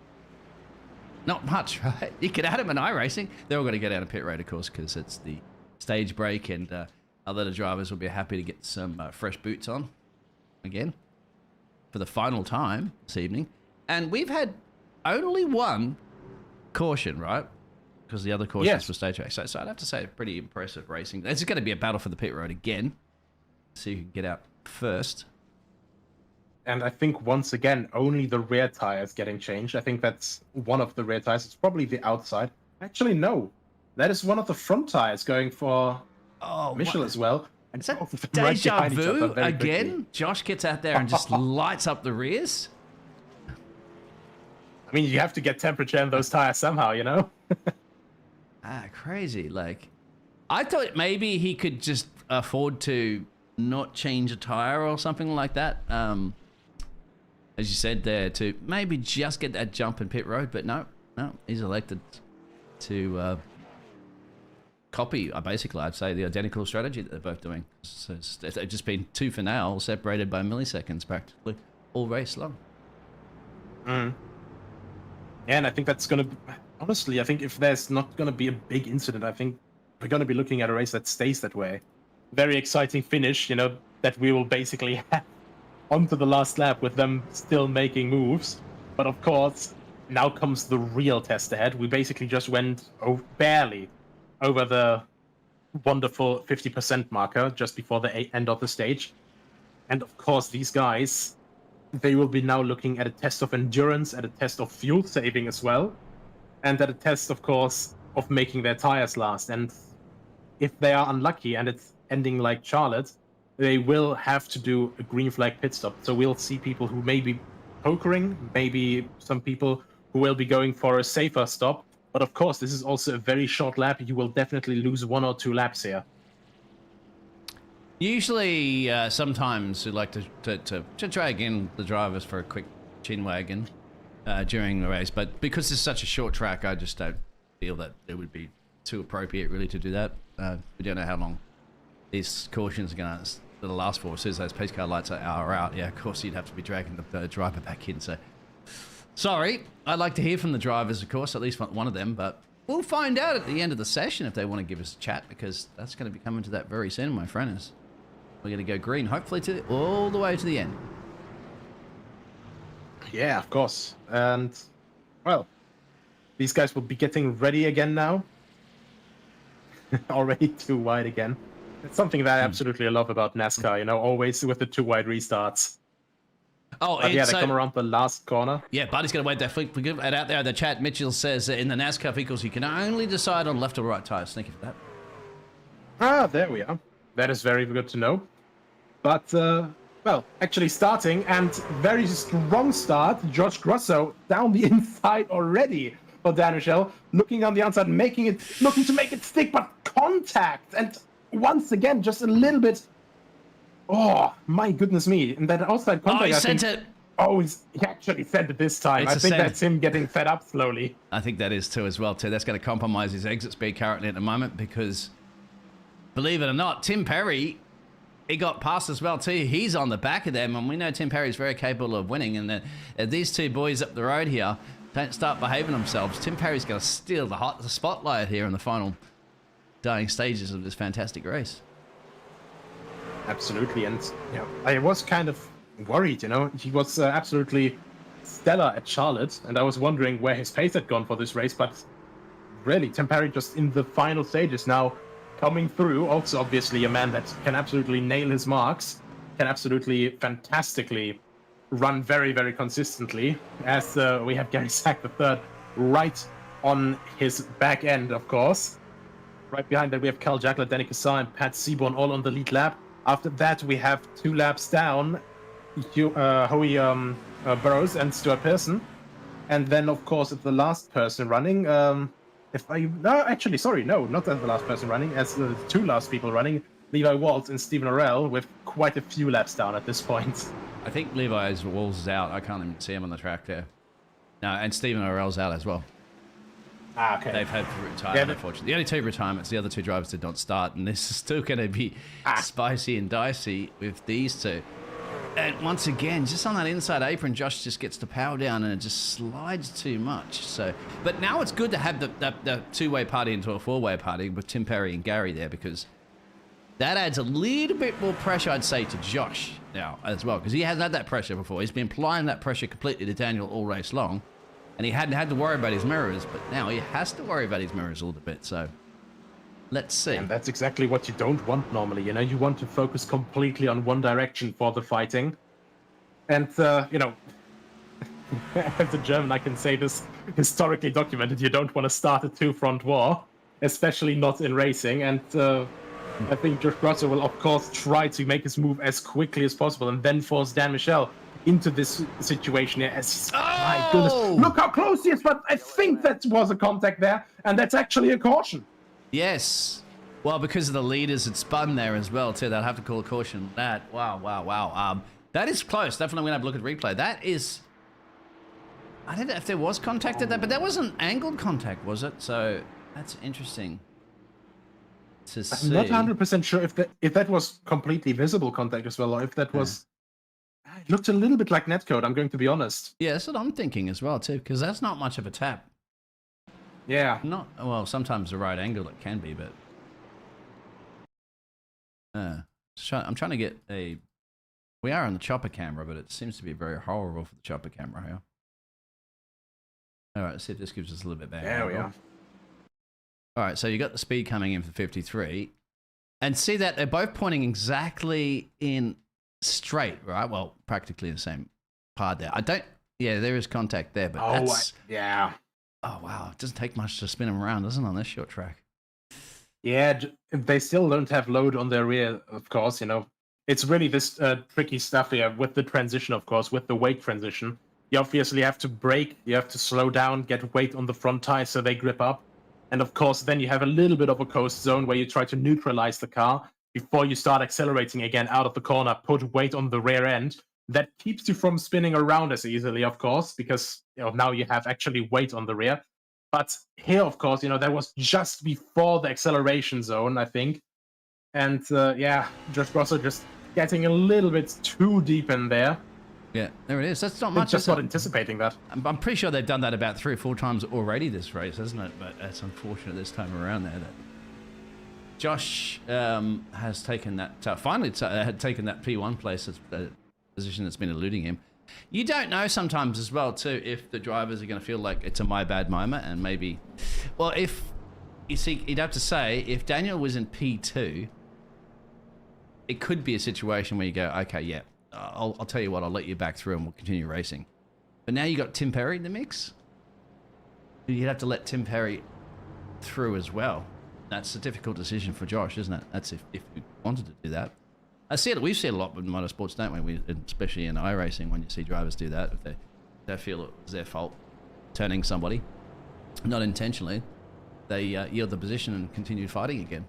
Not much, right? You could add him in iRacing. They're all going to get out of pit road, of course, because it's the stage break, and other drivers will be happy to get some fresh boots on again for the final time this evening. And we've had only 1 caution, right? Because the other cautions for stage race. So I'd have to say pretty impressive racing. This is going to be a battle for the pit road again. See who can get out first. And I think, once again, only the rear tires getting changed. I think that's one of the rear tires. It's probably the outside. Actually, no. That is one of the front tires going for Michel as well. And is that deja vu again? Quickly. Josh gets out there and just lights up the rears. I mean, you have to get temperature in those tires somehow, Crazy. Like, I thought maybe he could just afford to not change a tire or something like that. As you said there, to maybe just get that jump in pit road, but no, he's elected to copy, basically, I'd say, the identical strategy that they're both doing. So they've just been tooth and nail, separated by milliseconds practically all race long. Yeah, and I think that's going to... Honestly, I think if there's not going to be a big incident, I think we're going to be looking at a race that stays that way. Very exciting finish, that we will basically have onto the last lap with them still making moves. But of course, now comes the real test ahead. We basically just went barely over the wonderful 50% marker just before the end of the stage. And of course, these guys, they will be now looking at a test of endurance, at a test of fuel saving as well, and at a test, of course, of making their tires last. And if they are unlucky and it's ending like Charlotte, they will have to do a green flag pit stop. So we'll see people who may be pokering, maybe some people who will be going for a safer stop. But of course, this is also a very short lap. You will definitely lose 1 or 2 laps here. Usually, sometimes we like to drag in the drivers for a quick chin wagon during the race. But because it's such a short track, I just don't feel that it would be too appropriate really to do that. We don't know how long these cautions are going to last for. As soon as those pace car lights are out, yeah, of course you'd have to be dragging the driver back in. So, sorry, I'd like to hear from the drivers, of course, at least one of them. But we'll find out at the end of the session if they want to give us a chat, because that's going to be coming to that very soon, my friends. We're going to go green, hopefully all the way to the end. Yeah, of course. And, well, these guys will be getting ready again now. Already too wide again. It's something that I absolutely love about NASCAR, always with the 2 wide restarts. Oh, but yeah, they come around the last corner. Yeah, Buddy's going to wait there. We give it out there in the chat. Mitchell says in the NASCAR vehicles, you can only decide on left or right tires. Thank you for that. Ah, there we are. That is very good to know. But, well, actually starting, and very strong start. George Grosso down the inside already for Daniel, looking on the outside, looking to make it stick, but contact. And once again, just a little bit. Oh, my goodness me. And that outside contact, he sent it. Oh, he actually said it this time. It's I a think send. that's him getting fed up slowly. I think that is too as well, too. That's going to compromise his exit speed currently at the moment because, believe it or not, Tim Perry, he got past as well, too. He's on the back of them, and we know Tim Perry's very capable of winning, and these two boys up the road here don't start behaving themselves. Tim Perry's going to steal the spotlight here in the final dying stages of this fantastic race. Absolutely, and I was kind of worried, he was absolutely stellar at Charlotte, and I was wondering where his pace had gone for this race, but really, Tim Perry just in the final stages now coming through, also obviously a man that can absolutely nail his marks, can absolutely fantastically run very, very consistently, as we have Gary Sack III right on his back end, of course. Right behind that, we have Cal Jackler, Danny Cassar, and Pat Seaborn all on the lead lap. After that, we have 2 laps down, Howie Burrows and Stuart Pearson. And then, of course, it's the last person running. Not the last person running, as the 2 last people running, Levi Waltz and Stephen Orell, with quite a few laps down at this point. I think Levi's Walls is out. I can't even see him on the track there. No, and Stephen Orell's out as well. Okay. They've had to retire, unfortunately. The only 2 retirements, the other 2 drivers did not start, and this is still going to be spicy and dicey with these 2. And once again, just on that inside apron, Josh just gets the power down and it just slides too much. So, but now it's good to have the 2-way party into a 4-way party with Tim Perry and Gary there, because that adds a little bit more pressure, I'd say, to Josh now as well, because he hasn't had that pressure before. He's been applying that pressure completely to Daniel all race long. And he hadn't had to worry about his mirrors, but now he has to worry about his mirrors a little bit. So let's see. And that's exactly what you don't want normally. You want to focus completely on one direction for the fighting. And, as a German, I can say this historically documented. You don't want to start a 2-front war, especially not in racing. And I think Josh Grosser will, of course, try to make his move as quickly as possible and then force Dan Michel into this situation here. My goodness, look how close he is, but I think that was a contact there, and that's actually a caution. Yes. Well, because of the leaders had spun there as well, too. They'll have to call a caution on that. Wow. That is close. Definitely going to have a look at replay. That is... I don't know if there was contact at that, but that wasn't angled contact, was it? So that's interesting to see. I'm not 100% sure if that was completely visible contact as well, or if that was... It looked a little bit like netcode, I'm going to be honest. Yeah, that's what I'm thinking as well, too, because that's not much of a tap. Yeah. Well, sometimes the right angle it can be, but... I'm trying to get a... We are on the chopper camera, but it seems to be very horrible for the chopper camera here. All right, let's see if this gives us a little bit better. There we are. All right, so you got the speed coming in for 53. And see that they're both pointing exactly in straight, right? Well, practically the same part there. Yeah, there is contact there, but that's... Yeah. Oh, wow. It doesn't take much to spin them around, doesn't it, on this short track? Yeah, they still don't have load on their rear, of course, It's really this tricky stuff here with the transition, of course, with the weight transition. You obviously have to brake, you have to slow down, get weight on the front tires so they grip up. And of course, then you have a little bit of a coast zone where you try to neutralize the car before you start accelerating again out of the corner, put weight on the rear end. That keeps you from spinning around as easily, of course, because now you have actually weight on the rear. But here, of course, that was just before the acceleration zone, I think. And Josh Grosser just getting a little bit too deep in there. Yeah, there it is. That's not much. Just not anticipating that. I'm pretty sure they've done that about 3 or 4 times already this race, hasn't it? But it's unfortunate this time around there that Josh has taken that, had taken that P1 place, a position that's been eluding him. You don't know sometimes as well, too, if the drivers are going to feel like it's a my bad moment and maybe... Well, if... You see, you'd have to say, if Daniel was in P2, it could be a situation where you go, okay, yeah, I'll tell you what, I'll let you back through and we'll continue racing. But now you got Tim Perry in the mix. You'd have to let Tim Perry through as well. That's a difficult decision for Josh, isn't it? That's if we wanted to do that. We've seen a lot with motorsports, don't we? Especially in iRacing, when you see drivers do that, if they feel it was their fault turning somebody, not intentionally, they yield the position and continue fighting again.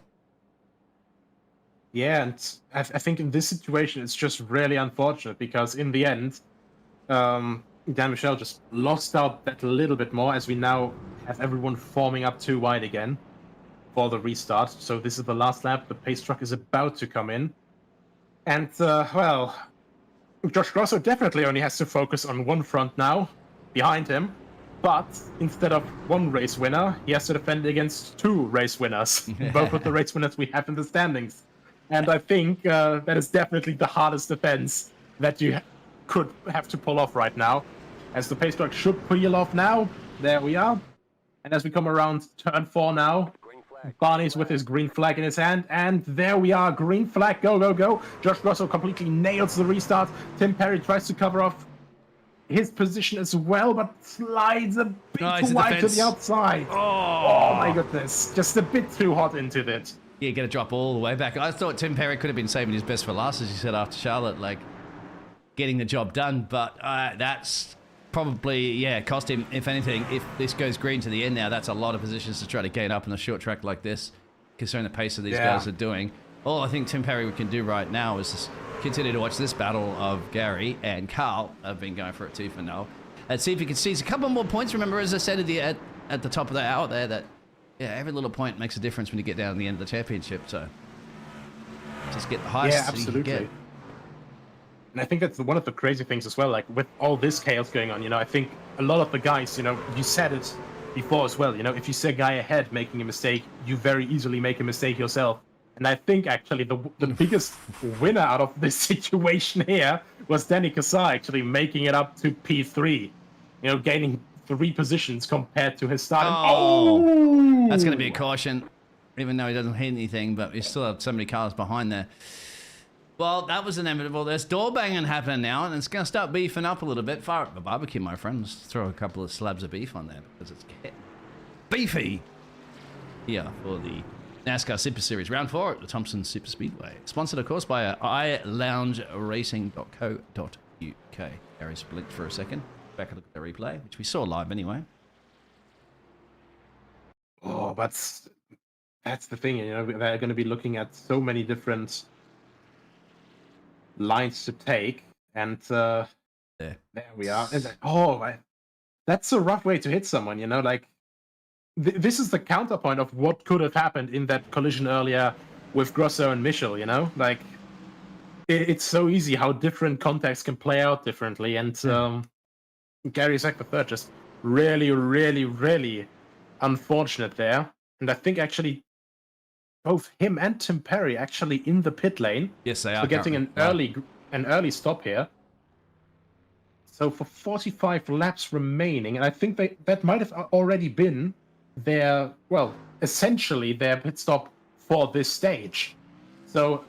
Yeah, and I think in this situation, it's just really unfortunate because in the end, Dan Michel just lost out that little bit more as we now have everyone forming up too wide again for the restart. So this is the last lap. The pace truck is about to come in. And, well, Josh Grosso definitely only has to focus on one front now, behind him. But instead of one race winner, he has to defend against two race winners, both of the race winners we have in the standings. And I think that is definitely the hardest defense that you could have to pull off right now. As the pace truck should peel off now. There we are. And as we come around turn 4 now, Barney's with his green flag in his hand, and there we are, green flag, go, go, go. Josh Russell completely nails the restart. Tim Perry tries to cover off his position as well, but slides a bit too wide to the outside. Oh my goodness, just a bit too hot into it. Yeah, gonna drop all the way back. I thought Tim Perry could have been saving his best for last, as you said, after Charlotte, like getting the job done, but that's probably, yeah, cost him, if anything. If this goes green to the end now, that's a lot of positions to try to gain up in a short track like this, considering the pace that these guys are doing. All I think Tim Perry can do right now is just continue to watch this battle of Gary and Carl. I've been going for it too for now. And see if you can seize a couple more points. Remember, as I said at the top of the hour there, that every little point makes a difference when you get down to the end of the championship. So just get the highest. Yeah, absolutely. And I think that's one of the crazy things as well, like with all this chaos going on, I think a lot of the guys, you said it before as well, if you see a guy ahead making a mistake, you very easily make a mistake yourself. And I think actually the biggest winner out of this situation here was Danny Kassar actually making it up to P3, gaining 3 positions compared to his start. Oh! That's going to be a caution, even though he doesn't hit anything, but we still have so many cars behind there. Well, that was inevitable. There's door banging happening now, and it's going to start beefing up a little bit. Fire up the barbecue, my friends. Throw a couple of slabs of beef on there because it's getting beefy here for the NASCAR Super Series Round 4 at the Thompson Super Speedway. Sponsored, of course, by iLoungeRacing.co.uk. Gary's blinked for a second. Back a look at the replay, which we saw live anyway. Oh, but that's the thing. They're going to be looking at so many different lines to take, and there we are. That's a rough way to hit someone, like this is the counterpoint of what could have happened in that collision earlier with Grosso and Michel, like it's so easy how different contacts can play out differently, and Gary Zach the third just really, really, really unfortunate there. And I think actually both him and Tim Perry actually in the pit lane. Yes, they are. For getting an early stop here. So for 45 laps remaining, and I think that might have already been essentially their pit stop for this stage. So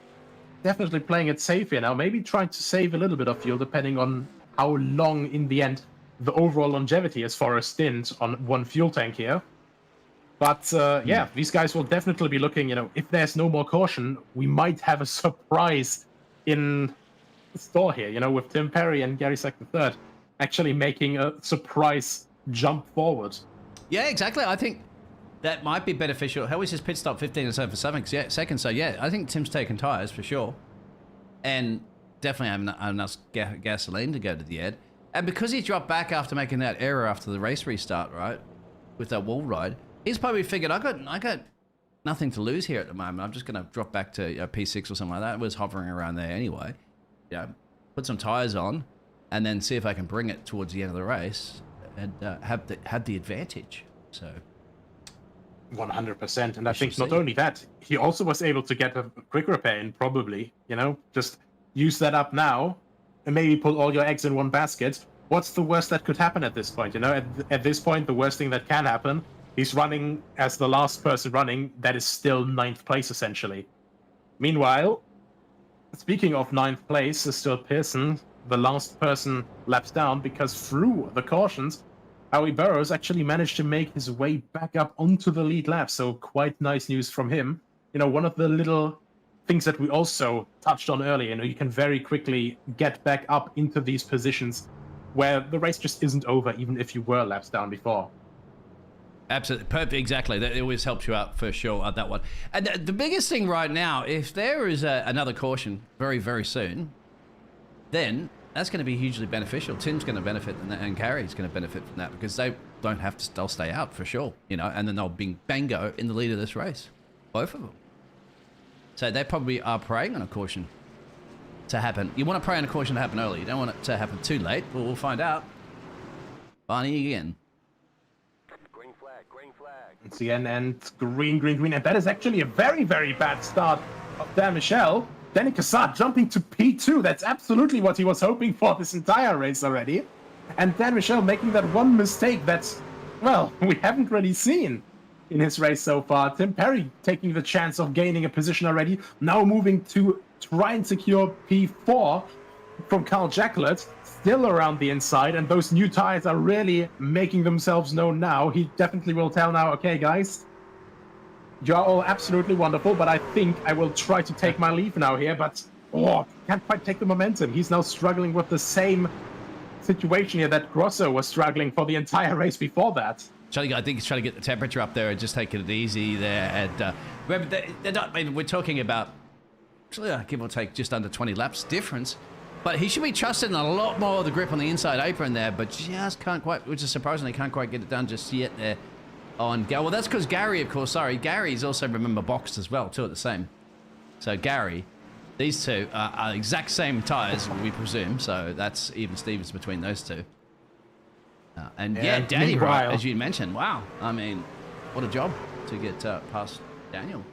definitely playing it safe here now. Maybe trying to save a little bit of fuel depending on how long in the end the overall longevity is for a stint on one fuel tank here. But these guys will definitely be looking, if there's no more caution, we might have a surprise in store here, with Tim Perry and Gary Sack III actually making a surprise jump forward. Yeah, exactly. I think that might be beneficial. How is his pit stop 15 or so for seconds? So, yeah, I think Tim's taking tyres for sure. And definitely have enough gasoline to go to the end. And because he dropped back after making that error after the race restart, right, with that wall ride, he's probably figured, I got nothing to lose here at the moment. I'm just going to drop back to P6 or something like that. It was hovering around there anyway. Put some tires on, and then see if I can bring it towards the end of the race and have the advantage. So 100%. And I think not only that, he also was able to get a quick repair in, probably. Just use that up now, and maybe put all your eggs in one basket. What's the worst that could happen at this point? At this point, the worst thing that can happen. He's running as the last person running. That is still 9th place, essentially. Meanwhile, speaking of 9th place, is still Pearson, the last person laps down, because through the cautions, Howie Burrows actually managed to make his way back up onto the lead lap. So quite nice news from him. One of the little things that we also touched on earlier, you can very quickly get back up into these positions where the race just isn't over, even if you were laps down before. Absolutely. Perfect. Exactly. That always helps you out for sure at that one. And the biggest thing right now, if there is another caution very, very soon, then that's going to be hugely beneficial. Tim's going to benefit, and Gary's going to benefit from that because they don't have to. They'll stay out for sure, you know, and then they'll be bango in the lead of this race, both of them. So they probably are praying on a caution to happen. You want to pray on a caution to happen early. You don't want it to happen too late. Well, we'll find out. Barney again. Green flag. Once again, and green. And that is actually a very, very bad start of Dan Michel. Danny Cassard jumping to P2. That's absolutely what he was hoping for this entire race already. And Dan Michel making that one mistake that's, well, we haven't really seen in his race so far. Tim Perry taking the chance of gaining a position already. Now moving to try and secure P4 from Carl Jacklett. Still around the inside, and those new tires are really making themselves known now. He definitely will tell now, okay, guys, you are all absolutely wonderful, but I think I will try to take my leave now here, but can't quite take the momentum. He's now struggling with the same situation here that Grosso was struggling for the entire race before that. I think he's trying to get the temperature up there and just taking it easy there. And remember, they're not, I mean, we're talking about, give or take, just under 20 laps difference. But he should be trusting a lot more of the grip on the inside apron there, but just can't quite, which is surprising, they can't quite get it done just yet there on Gary. Well, that's because Gary, of course, Gary's also, remember, boxed as well, too, at the same. So Gary, these two are exact same tires, we presume, so that's even Stevens between those two. And yeah, Danny, right, as you mentioned, wow. I mean, what a job to get past Daniel.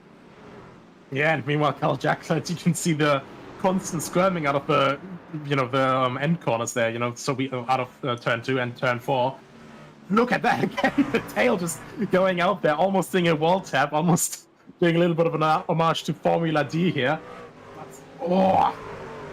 Yeah, and meanwhile, Carl Jacklett, you can see the constant squirming out of the, the end corners there, so we out of turn 2 and turn 4. Look at that again, the tail just going out there, almost doing a wall tap, almost doing a little bit of an homage to Formula D here. But,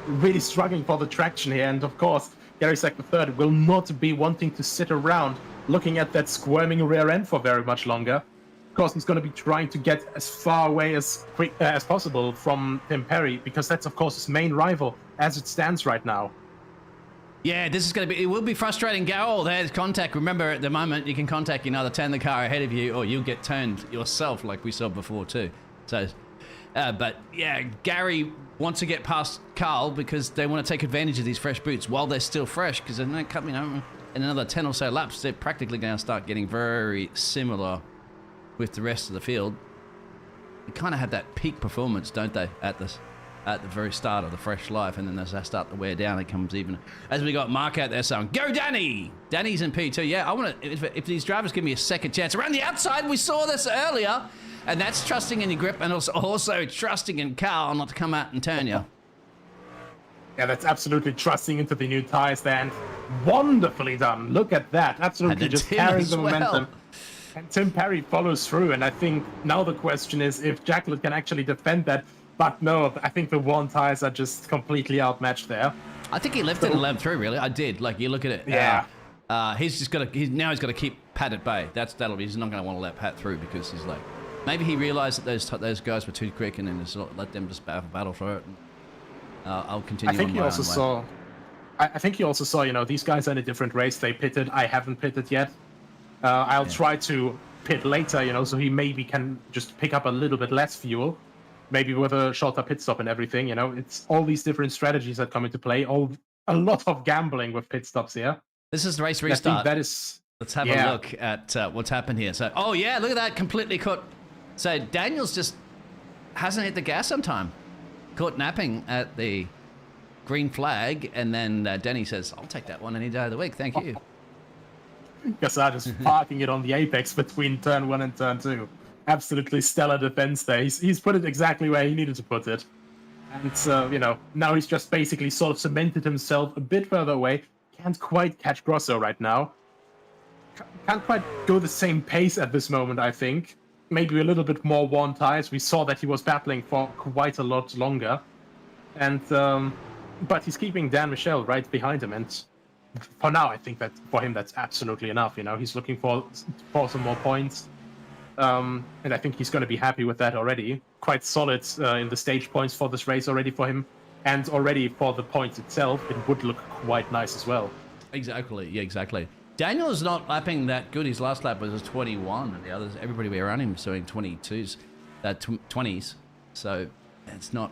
really struggling for the traction here, and of course, Gary Sack III will not be wanting to sit around looking at that squirming rear end for very much longer. Of course, he's going to be trying to get as far away as quick as possible from Tim Perry, because that's, of course, his main rival as it stands right now. Yeah, this is going to be, it will be frustrating. Oh, there's contact. Remember, at the moment, you can contact, turn the car ahead of you, or you'll get turned yourself, like we saw before, too. So, but yeah, Gary wants to get past Carl because they want to take advantage of these fresh boots while they're still fresh, because they're not coming in another 10 or so laps, they're practically going to start getting very similar with the rest of the field. They kind of have that peak performance, don't they, at the very start of the fresh life, and then as they start to wear down, it comes even. As we got Mark out there saying, "Go, Danny!" Danny's in P2. Yeah, I want to. If these drivers give me a second chance around the outside, we saw this earlier, and that's trusting in your grip, and also trusting in Carl not to come out and turn you. Yeah, that's absolutely trusting into the new tires there, and wonderfully done. Look at that, absolutely just carrying the momentum. And Tim Perry follows through, and I think now the question is if Jacklett can actually defend that. But no, I think the one tires are just completely outmatched there. I think he lifted and led through, really. I did. Like, you look at it. Yeah. He's just got to, now he's got to keep Pat at bay. He's not going to want to let Pat through because he's like, maybe he realized that those guys were too quick and then just let them just battle for it. And, I'll continue. I think he also saw, I think he also saw, these guys are in a different race. They pitted. I haven't pitted yet. I'll try to pit later, so he maybe can just pick up a little bit less fuel. Maybe with a shorter pit stop and everything, it's all these different strategies that come into play. A lot of gambling with pit stops here. This is the race restart. I think that is. Let's have a look at what's happened here. So, oh yeah, look at that, completely caught. So Daniels just hasn't hit the gas on time. Caught napping at the green flag, and then Denny says, "I'll take that one any day of the week, thank you." Gassard just parking it on the apex between turn 1 and turn 2. Absolutely stellar defense there. He's put it exactly where he needed to put it. And, now he's just basically sort of cemented himself a bit further away. Can't quite catch Grosso right now. Can't quite go the same pace at this moment, I think. Maybe a little bit more worn tires. We saw that he was battling for quite a lot longer. And, but he's keeping Dan Michel right behind him. And for now, I think that for him, that's absolutely enough. He's looking for some more points. And I think he's going to be happy with that already. Quite solid in the stage points for this race already for him. And already for the points itself, it would look quite nice as well. Exactly, yeah, exactly. Daniel is not lapping that good. His last lap was a 21, and the others, everybody around him is doing 22s, 20s. So it's not,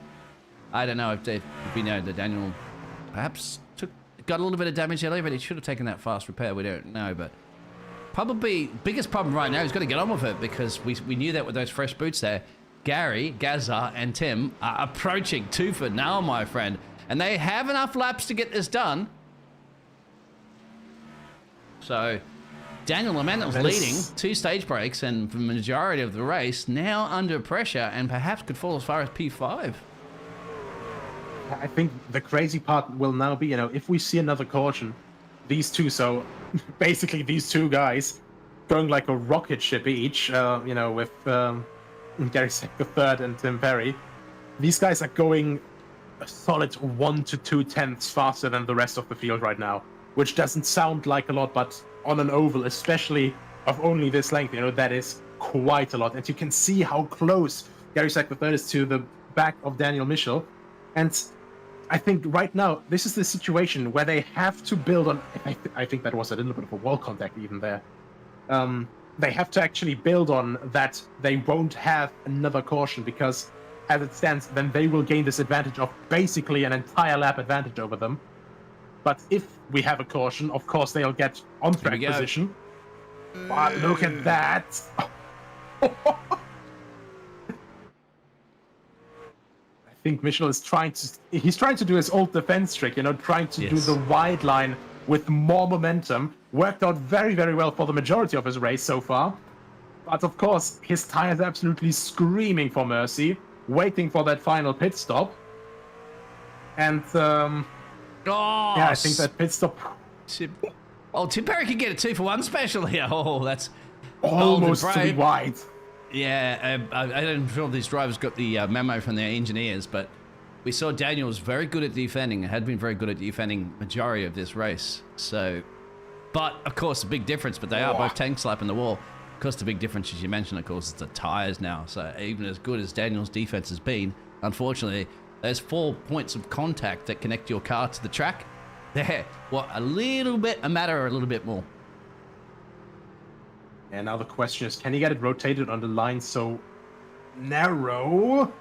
I don't know if we know that Daniel perhaps took got a little bit of damage earlier, but he should have taken that fast repair. We don't know, but probably biggest problem right now, he's got to get on with it because we knew that with those fresh boots there. Gary, Gazza, and Tim are approaching 2 for now, my friend, and they have enough laps to get this done. So Daniel Lament was leading 2 stage breaks and for the majority of the race, now under pressure and perhaps could fall as far as P5. I think the crazy part will now be, if we see another caution, these two, so basically these 2 guys going like a rocket ship each, with Gary Sack the third and Tim Perry, these guys are going a solid 1 to 2 tenths faster than the rest of the field right now, which doesn't sound like a lot, but on an oval, especially of only this length, that is quite a lot. And you can see how close Gary Sack the third is to the back of Daniel Michel. And I think right now, this is the situation where they have to build on... I think that was a little bit of a wall contact even there. They have to actually build on that they won't have another caution, because as it stands, then they will gain this advantage of basically an entire lap advantage over them. But if we have a caution, of course, they'll get on-track position. But look at that. I think Michel is trying to do his old defense trick, trying to do the wide line with more momentum. Worked out very, very well for the majority of his race so far. But of course, his tire is absolutely screaming for mercy, waiting for that final pit stop. And I think that pit stop... Tim Perry can get a 2 for 1 special here. Oh, that's almost to be wide. Yeah, I don't feel these drivers got the memo from their engineers, but we saw Daniel was very good at defending, had been very good at defending majority of this race. So, but of course, the big difference, but they are both tank slapping the wall. Of course, the big difference, as you mentioned, of course, is the tires now. So even as good as Daniel's defense has been, unfortunately, there's 4 points of contact that connect your car to the track. They're, a little bit a little bit more. And now the question is, can he get it rotated on the line so narrow?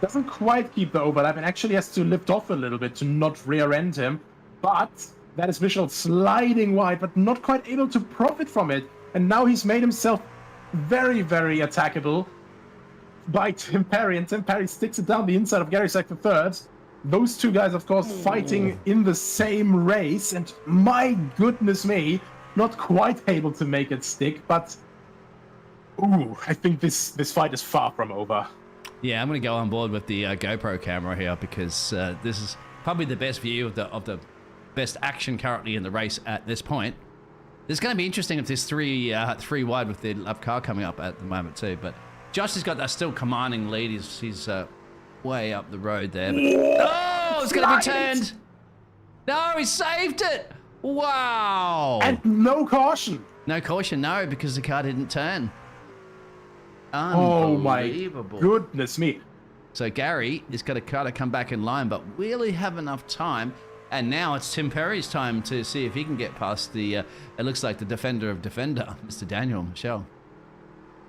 Doesn't quite keep the overlap and actually has to lift off a little bit to not rear-end him. But that is Michel sliding wide, but not quite able to profit from it. And now he's made himself very, very attackable by Tim Perry. And Tim Perry sticks it down the inside of Gary Sack the third. Those 2 guys, of course, fighting in the same race. And my goodness me, not quite able to make it stick, but I think this fight is far from over. Yeah, I'm going to go on board with the GoPro camera here because this is probably the best view of the best action currently in the race at this point. It's going to be interesting if there's 3 wide with the lap car coming up at the moment too. But Josh has got that still commanding lead. He's way up the road there. But, it's going to be turned. No, he saved it. Wow! And no caution. No caution, no, because the car didn't turn. Oh my goodness me. So Gary is going to kind of come back in line, but will he have enough time? And now it's Tim Perry's time to see if he can get past the, it looks like the defender of defender, Mr. Daniel Michel.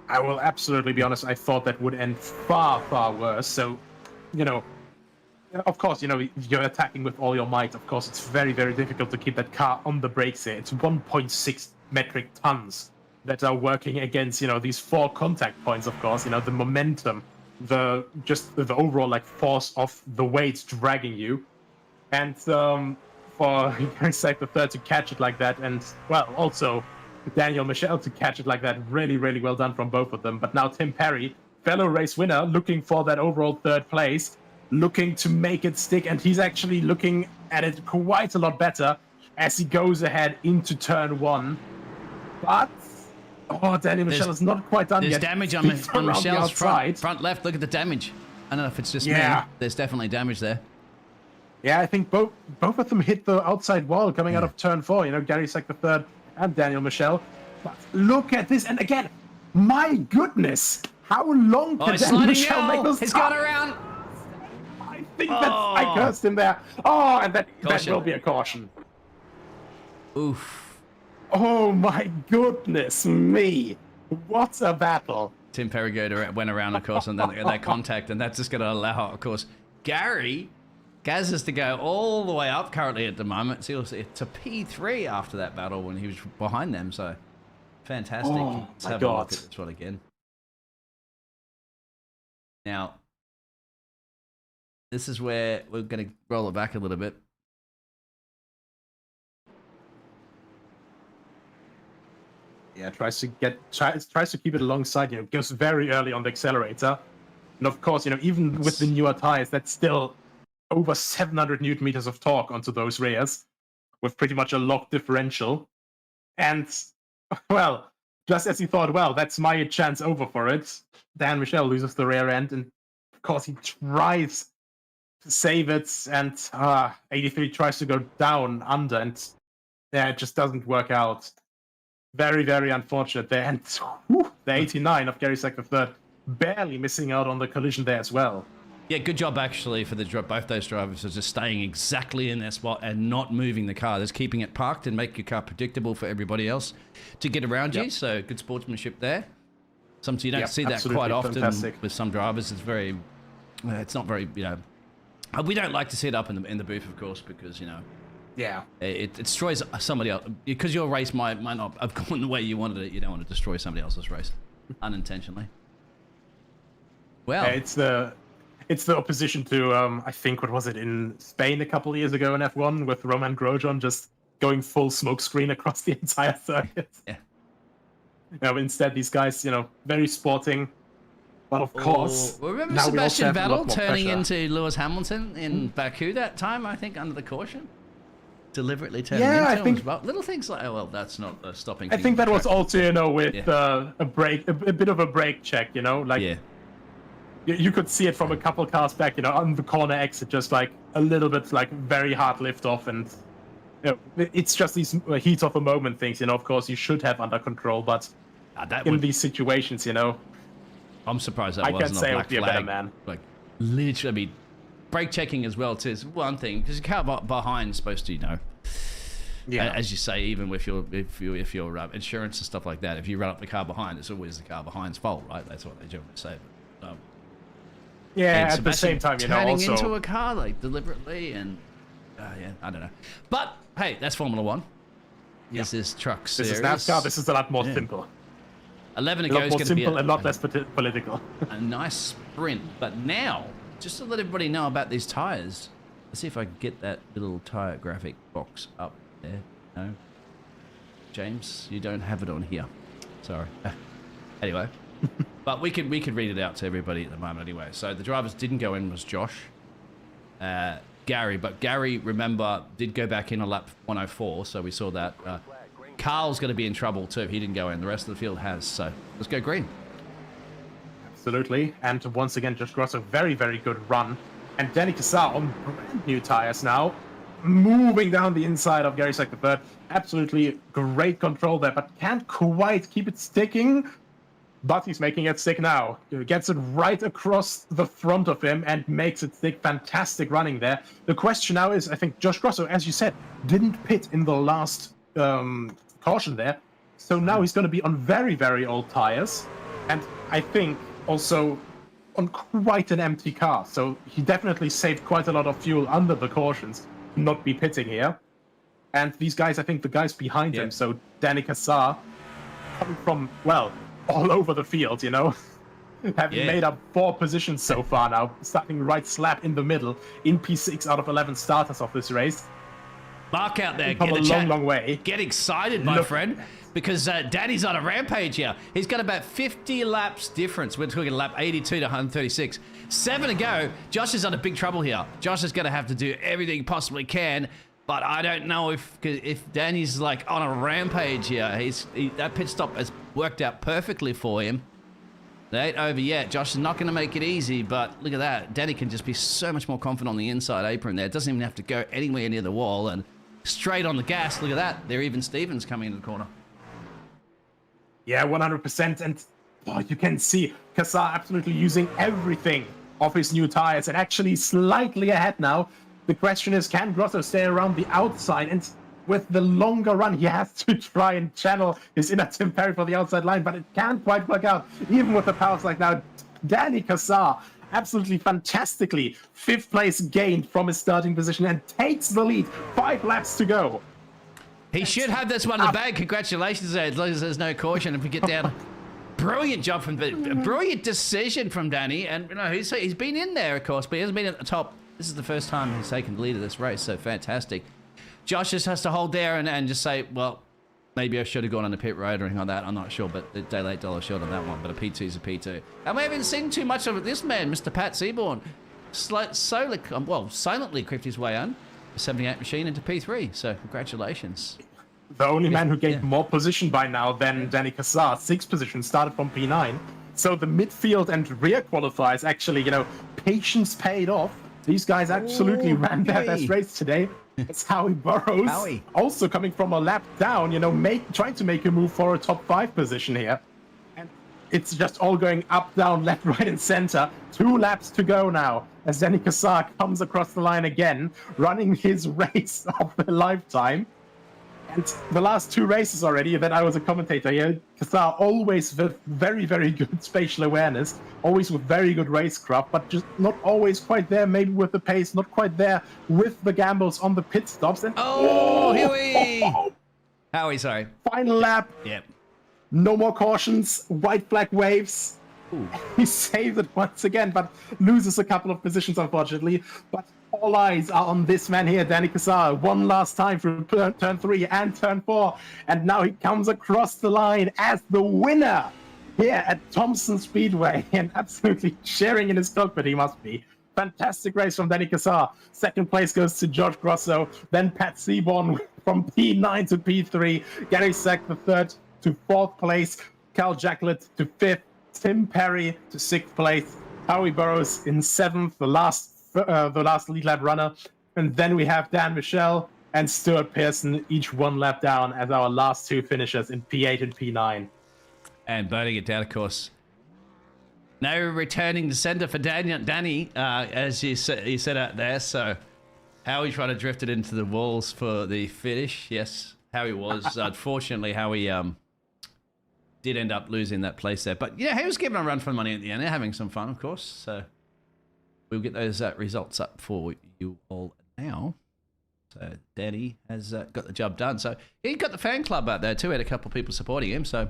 I will absolutely be honest, I thought that would end far, far worse. So, of course, you're attacking with all your might. Of course, it's very, very difficult to keep that car on the brakes here. It's 1.6 metric tons that are working against, these 4 contact points, of course. The momentum, the overall, force of the weight dragging you. And for Gary Sack the third to catch it like that, and, also Daniel Michel to catch it like that, really, really well done from both of them. But now Tim Perry, fellow race winner, looking for that overall 3rd place, looking to make it stick, and he's actually looking at it quite a lot better as he goes ahead into turn 1. But Daniel Michel is not quite done yet. There's damage on Michel's front left. Look at the damage. I don't know if it's just me. There's definitely damage there. Yeah, I think both of them hit the outside wall coming out of turn 4. Gary Sack the third and Daniel Michel. But look at this, and again, my goodness, how long can Daniel Michel make those? He's gone around. I think I cursed him there. And that will be a caution. Oof. Oh my goodness me. What a battle. Tim Perry went around, of course, and then that contact, and that's just going to allow, of course, Gary Gaz has to go all the way up currently at the moment. So to P3 after that battle when he was behind them. So fantastic. Oh, Let's my have a look God. at this one again. Now, this is where we're going to roll it back a little bit. Yeah, tries to keep it alongside, goes very early on the accelerator. And of course, even with the newer tires, that's still over 700 Newton meters of torque onto those rears with pretty much a locked differential. And, well, just as he thought, well, that's my chance over for it, Dan Michel loses the rear end. And of course, he tries to save it. And 83 tries to go down under. And yeah, it just doesn't work out. Very, very unfortunate there. And the 89 of Gary Sack III barely missing out on the collision there as well. Yeah, good job actually for both those drivers for just staying exactly in their spot and not moving the car. Just keeping it parked and make your car predictable for everybody else to get around you. So good sportsmanship there. Sometimes you don't see that quite often with some drivers. It's very, it's not very, we don't like to see it up in the booth, of course, because yeah, it destroys somebody else because your race might not have gone the way you wanted it. You don't want to destroy somebody else's race unintentionally. Well, it's the opposition to I think what was it in Spain a couple of years ago in F1 with Roman Grosjean just going full smokescreen across the entire circuit. Yeah. Instead these guys, very sporting. But of course, remember now Sebastian Vettel turning pressure. into Lewis Hamilton in Baku that time? I think under the caution. Deliberately turning Yeah, into I him think as well. Little things like, well, that's not a stopping. I think that was also, with Yeah. a bit of a brake check, like Yeah. you could see it from a couple cars back, on the corner exit, just like a little bit like very hard lift off, and it's just these heat of a moment things, of course you should have under control, but these situations, I'm surprised that I wasn't can't say a I black would be a flag. better man. Like literally, I mean, brake checking as well too is one thing because the car behind is supposed to, Yeah. as you say, even with your insurance and stuff like that, if you run up the car behind, it's always the car behind's fault, right? That's what they generally say. But, yeah, and at the same time, turning also into a car like deliberately and yeah, I don't know. But hey, that's Formula One. Yeah. This is Truck Series. this is NASCAR. This is a lot more simple. 11 A ago lot is more going to be simple and a lot less political. a nice sprint. But now, just to let everybody know about these tires, let's see if I can get that little tire graphic box up there. No, James, you don't have it on here. Sorry. Anyway, but we could read it out to everybody at the moment anyway. So the drivers didn't go in was Josh, Gary, but Gary, remember, did go back in on lap 104, so we saw that. Carl's going to be in trouble too. He didn't go in. The rest of the field has. So let's go green. Absolutely. And once again, Josh Grosso, very, very good run. And Danny Cassar on brand new tires now, moving down the inside of Gary Sack III. Absolutely great control there, but can't quite keep it sticking. But he's making it stick now. He gets it right across the front of him and makes it stick. Fantastic running there. The question now is, I think Josh Grosso, as you said, didn't pit in the last caution there. So now he's going to be on very, very old tires. And I think also on quite an empty car. So he definitely saved quite a lot of fuel under the cautions, not be pitting here. And these guys, I think the guys behind him, so Danny Cassar, coming from, well, all over the field, having made up 4 positions so far now, starting right slap in the middle in P6 out of 11 starters of this race. Mark out there. Come Get a the long, chat. long way. Get excited, my friend, because Danny's on a rampage here. He's got about 50 laps difference. We're talking lap 82 to 136. 7 to go. Josh is under big trouble here. Josh is going to have to do everything he possibly can, but I don't know if Danny's like on a rampage here. That pit stop has worked out perfectly for him. They ain't over yet. Josh is not going to make it easy, but look at that. Danny can just be so much more confident on the inside apron there. Doesn't even have to go anywhere near the wall and straight on the gas. Look at that. They're even Stevens coming into the corner. Yeah, 100%. And you can see Cassar absolutely using everything of his new tires and actually slightly ahead now. The question is, can Grosso stay around the outside? And with the longer run, he has to try and channel his inner Tim Perry for the outside line, but it can't quite work out. Even with the powers like now, Danny Cassar absolutely fantastically. 5th place gained from his starting position and takes the lead. 5 laps to go. He should have this one in the bag. Congratulations, as long as there's no caution. If we get down, brilliant job from brilliant decision from Danny. And he's been in there, of course, but he hasn't been at the top. This is the first time he's taken the lead of this race, so fantastic. Josh just has to hold there and just say, well, maybe I should have gone on the pit road or anything like that. I'm not sure, but the day late, dollar short on that one. But a P2 is a P2. And we haven't seen too much of this man, Mr. Pat Seaborn. Silently crept his way on the 78 machine into P3. So congratulations. The only man who gained more position by now than Danny Cassar, 6th position, started from P9. So the midfield and rear qualifiers actually, patience paid off. These guys absolutely ran their best race today. It's Howie Burrows, also coming from a lap down, trying to make a move for a top 5 position here. And it's just all going up, down, left, right, and center. 2 laps to go now as Danny Cassar comes across the line again, running his race of the lifetime. And the last 2 races already that I was a commentator here, Cassar always with very, very good spatial awareness, always with very good racecraft, but just not always quite there, maybe with the pace, not quite there with the gambles on the pit stops. And Howie, sorry. Final lap. Yep. No more cautions, white flag waves. Ooh. He saved it once again, but loses a couple of positions, unfortunately. But all eyes are on this man here, Danny Cassar, one last time through turn 3 and turn 4. And now he comes across the line as the winner here at Thompson Speedway. And absolutely sharing in his cockpit, he must be. Fantastic race from Danny Cassar. 2nd place goes to George Grosso. Then Pat Seaborn from P9 to P3. Gary Sack, the 3rd to 4th place. Carl Jacklett to 5th. Tim Perry to 6th place. Howie Burrows in 7th, the last lead lap runner. And then we have Dan Michel and Stuart Pearson, each 1 lap down as our last 2 finishers in P8 and P9. And burning it down, of course. No returning to center for Danny, as you said out there. So Howie tried to drift it into the walls for the finish. Yes, Howie was. Unfortunately, Howie did end up losing that place there. But yeah, he was giving a run for money at the end. They're having some fun, of course. So we'll get those results up for you all now. So Danny has got the job done. So he got the fan club out there too. He had a couple of people supporting him. So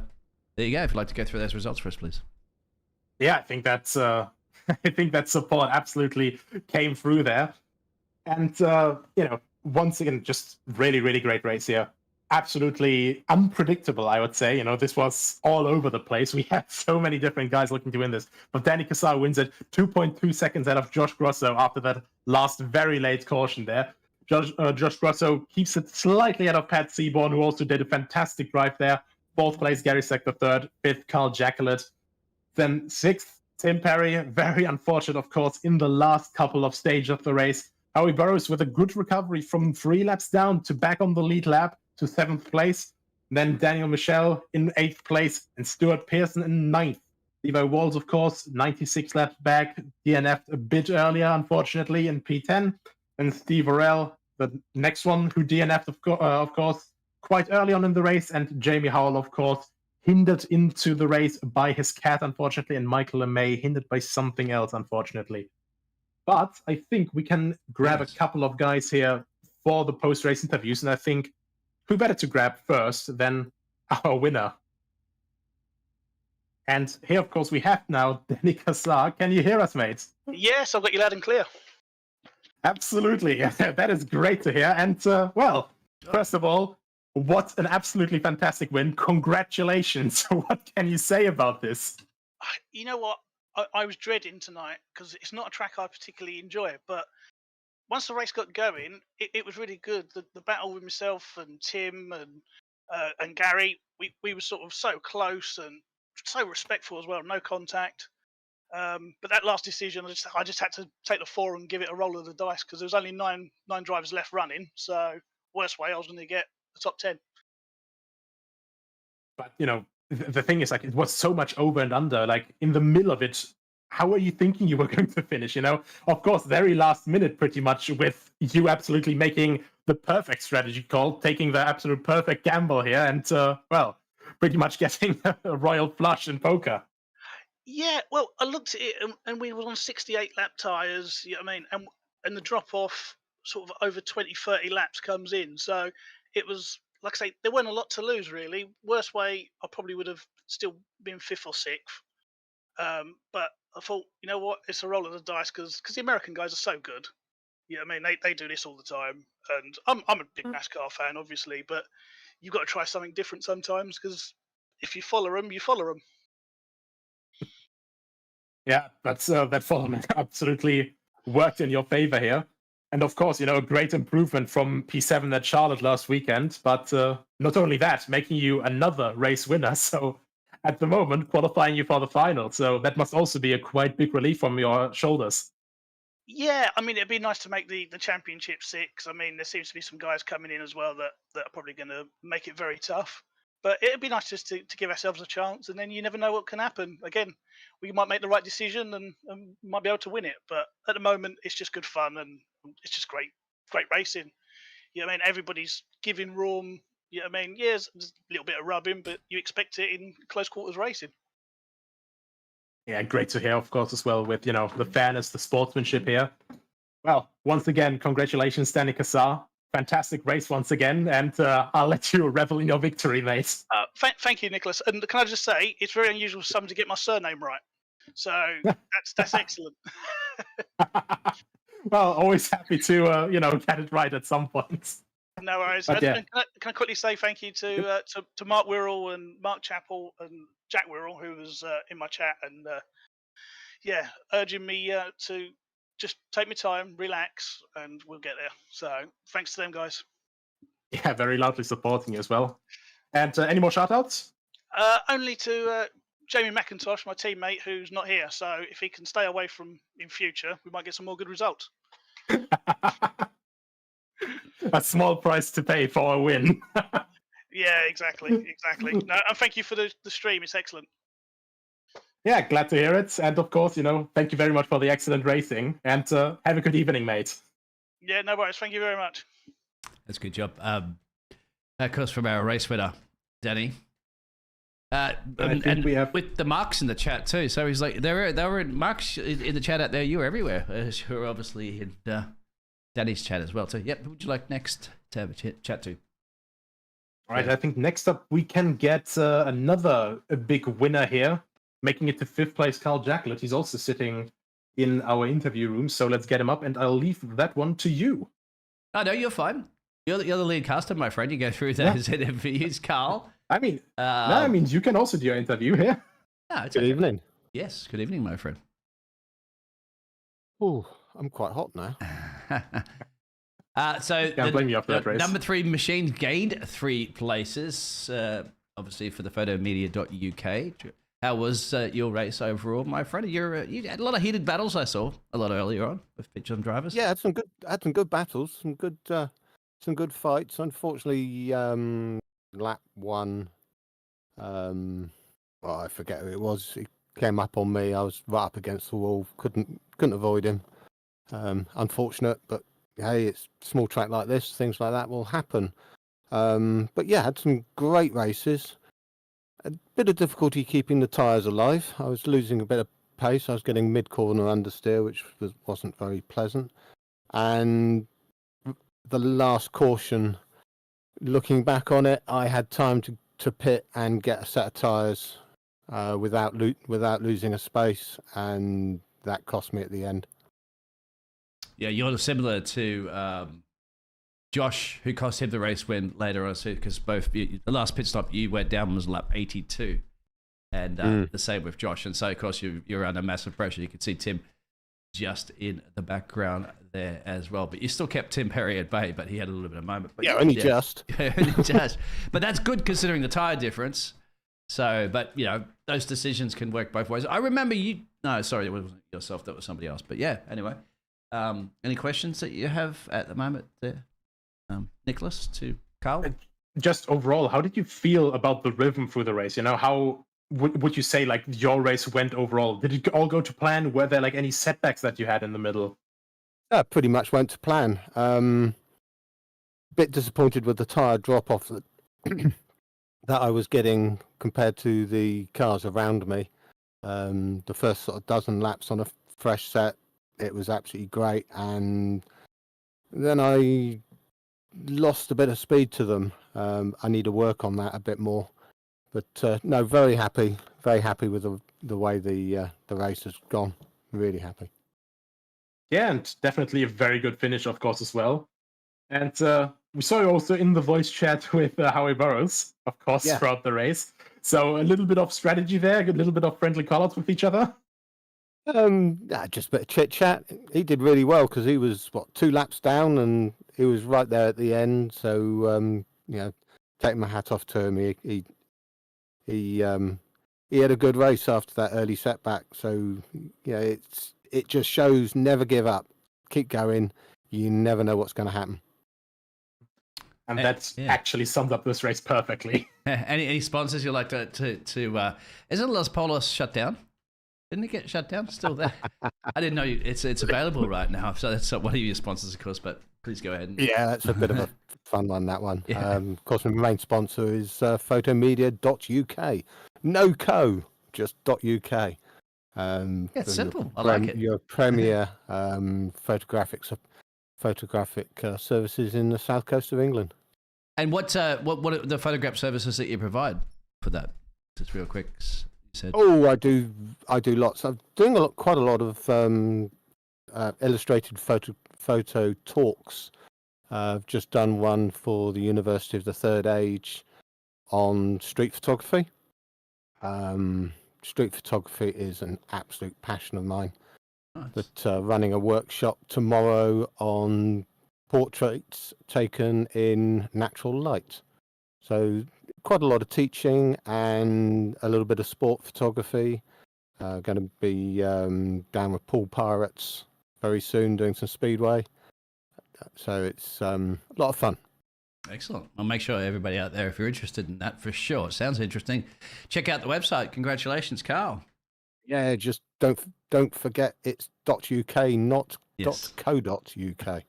there you go. If you'd like to go through those results for us, please. Yeah, I think that's I think that support absolutely came through there. And once again, just really, really great race here. Absolutely unpredictable, I would say. This was all over the place. We had so many different guys looking to win this. But Danny Cassar wins it 2.2 seconds out of Josh Grosso after that last very late caution there. Josh Grosso keeps it slightly out of Pat Seaborn, who also did a fantastic drive there. 4th place, Gary Sack the 3rd. 5th, Carl Jacklett. Then 6th, Tim Perry. Very unfortunate, of course, in the last couple of stages of the race. Howie Burrows with a good recovery from 3 laps down to back on the lead lap to 7th place. Then Daniel Michel in 8th place and Stuart Pearson in 9th. Levi Walls, of course, 96 laps back, DNF'd a bit earlier, unfortunately, in P10. And Steve Orell, the next one who DNF'd, of course, quite early on in the race. And Jamie Howell, of course, hindered into the race by his cat, unfortunately, and Michael LeMay hindered by something else, unfortunately. But I think we can grab a couple of guys here for the post-race interviews, and I think who better to grab first than our winner? And here, of course, we have now Danny Cassar. Can you hear us, mates? Yes, I've got you loud and clear. Absolutely. That is great to hear. And, first of all, what an absolutely fantastic win. Congratulations. What can you say about this? You know what? I was dreading tonight because it's not a track I particularly enjoy. But once the race got going, it was really good. The battle with myself and Tim and Gary, we were sort of so close and so respectful as well. No contact. But that last decision, I just had to take the 4 and give it a roll of the dice because there was only nine drivers left running. So worst way, I was going to get the top 10. But the thing is, like, it was so much over and under. Like, in the middle of it, how were you thinking you were going to finish? Of course, very last minute, pretty much, with you absolutely making the perfect strategy call, taking the absolute perfect gamble here, and pretty much getting a royal flush in poker. Yeah, well, I looked at it and we were on 68 lap tyres, you know what I mean? And the drop off sort of over 20, 30 laps comes in. So it was, like I say, there weren't a lot to lose really. Worst way, I probably would have still been fifth or sixth. But I thought, you know what, it's a roll of the dice because the American guys are so good. You know what I mean? They do this all the time. And I'm a big NASCAR fan, obviously, but you've got to try something different sometimes because if you follow them, you follow them. Yeah, that follow absolutely worked in your favor here. And of course, a great improvement from P7 at Charlotte last weekend. But not only that, making you another race winner. So at the moment, qualifying you for the final. So that must also be a quite big relief from your shoulders. Yeah, I mean, it'd be nice to make the championship 6. I mean, there seems to be some guys coming in as well that are probably going to make it very tough. But it'd be nice just to give ourselves a chance, and then you never know what can happen. Again, we might make the right decision and might be able to win it. But at the moment, it's just good fun and it's just great racing. You know what I mean? Everybody's giving room. You know what I mean? Yeah, there's a little bit of rubbing, but you expect it in close quarters racing. Yeah, great to hear, of course, as well, with, the fairness, the sportsmanship here. Well, once again, congratulations, Danny Cassar. Fantastic race once again, and I'll let you revel in your victory, mate. Thank you, Nicholas. And can I just say, it's very unusual for someone to get my surname right. So that's excellent. Well, always happy to, get it right at some point. No worries. But, And can I quickly say thank you to Mark Wirral and Mark Chappell and Jack Wirral, who was in my chat, and urging me to just take my time, relax, and we'll get there. So thanks to them guys. Yeah, very loudly supporting you as well. And any more shout-outs? Only to Jamie McIntosh, my teammate, who's not here. So if he can stay away from in future, we might get some more good results. A small price to pay for a win. Yeah, exactly. No, and thank you for the stream. It's excellent. Yeah, glad to hear it. And of course, thank you very much for the excellent racing. And have a good evening, mate. Yeah, no worries. Thank you very much. That's a good job. That comes from our race winner, Danny. And we have with the marks in the chat too. So he's like, there were marks in the chat out there. You were everywhere. You're obviously in Danny's chat as well. So, yep. Who would you like next to have a chat to? All right. I think next up we can get another big winner here, making it to 5th place. Carl Jacklett. He's also sitting in our interview room. So let's get him up, and I'll leave that one to you. Oh no, you're fine. You're the lead caster, my friend. You go through those interviews, Carl. I mean, you can also do your interview here. No, good evening. Yes, good evening, my friend. Oh, I'm quite hot now. So Can't blame you after that race. Number 3 machine gained 3 places, obviously for the photomedia.uk. How was your race overall, my friend? You had a lot of heated battles. I saw a lot earlier on with some drivers. Yeah, I had some good battles, some good fights. Unfortunately, lap 1, I forget who it was. He came up on me. I was right up against the wall. Couldn't avoid him. Unfortunate, but hey, it's a small track like this. Things like that will happen. But yeah, had some great races. A bit of difficulty keeping the tyres alive. I was losing a bit of pace. I was getting mid-corner understeer, which wasn't very pleasant. And the last caution, looking back on it, I had time to pit and get a set of tyres without losing a space, and that cost me at the end. Yeah, you're similar to Josh, who cost him the race win later on, because the last pit stop you went down was lap 82, and the same with Josh. And so, of course, you're under massive pressure. You could see Tim just in the background there as well. But you still kept Tim Perry at bay, but he had a little bit of moment. But only just. Only just. But that's good considering the tyre difference. So, but, those decisions can work both ways. I remember it wasn't yourself, that was somebody else. But yeah, anyway. Any questions that you have at the moment there, Nicholas, to Carl? Just overall, how did you feel about the rhythm through the race? How would you say like your race went overall? Did it all go to plan? Were there like any setbacks that you had in the middle? Pretty much went to plan. Bit disappointed with the tyre drop off that I was getting compared to the cars around me. The first sort of dozen laps on a fresh set, it was absolutely great, and then I lost a bit of speed to them. I need to work on that a bit more, but no, very happy with the way the race has gone. Really happy. Yeah, and definitely a very good finish, of course, as well. And we saw you also in the voice chat with Howie Burrows, of course, Yeah. throughout the race. So a little bit of strategy there, a little bit of friendly call-outs with each other. Just a bit of chit chat. He did really well because he was 2 laps down and he was right there at the end. So taking my hat off to him. He had a good race after that early setback. So it just shows never give up, keep going. You never know what's going to happen. And that's actually summed up this race perfectly. Any sponsors you'd like to isn't Los Polos shut down? Didn't it get shut down? Still there? I didn't know it's available right now. So that's not one of your sponsors, of course, but please go ahead. Yeah, that's a bit of a fun one, that one. Yeah. Of course, my main sponsor is photomedia.uk. No co, just .uk. It's simple. I like it. Your premier photographic services in the south coast of England. And what are the photograph services that you provide for that? Just real quick. You said. Oh, I do lots. I'm doing quite a lot of illustrated photo talks. I've just done one for the University of the Third Age on street photography. Street photography is an absolute passion of mine. Nice. But running a workshop tomorrow on portraits taken in natural light. So quite a lot of teaching and a little bit of sport photography. Going to be down with Pool Pirates very soon doing some Speedway. So it's a lot of fun. Excellent. I'll make sure everybody out there, if you're interested in that, for sure. Sounds interesting. Check out the website. Congratulations, Carl. Yeah, just don't forget it's .uk, not .co.uk.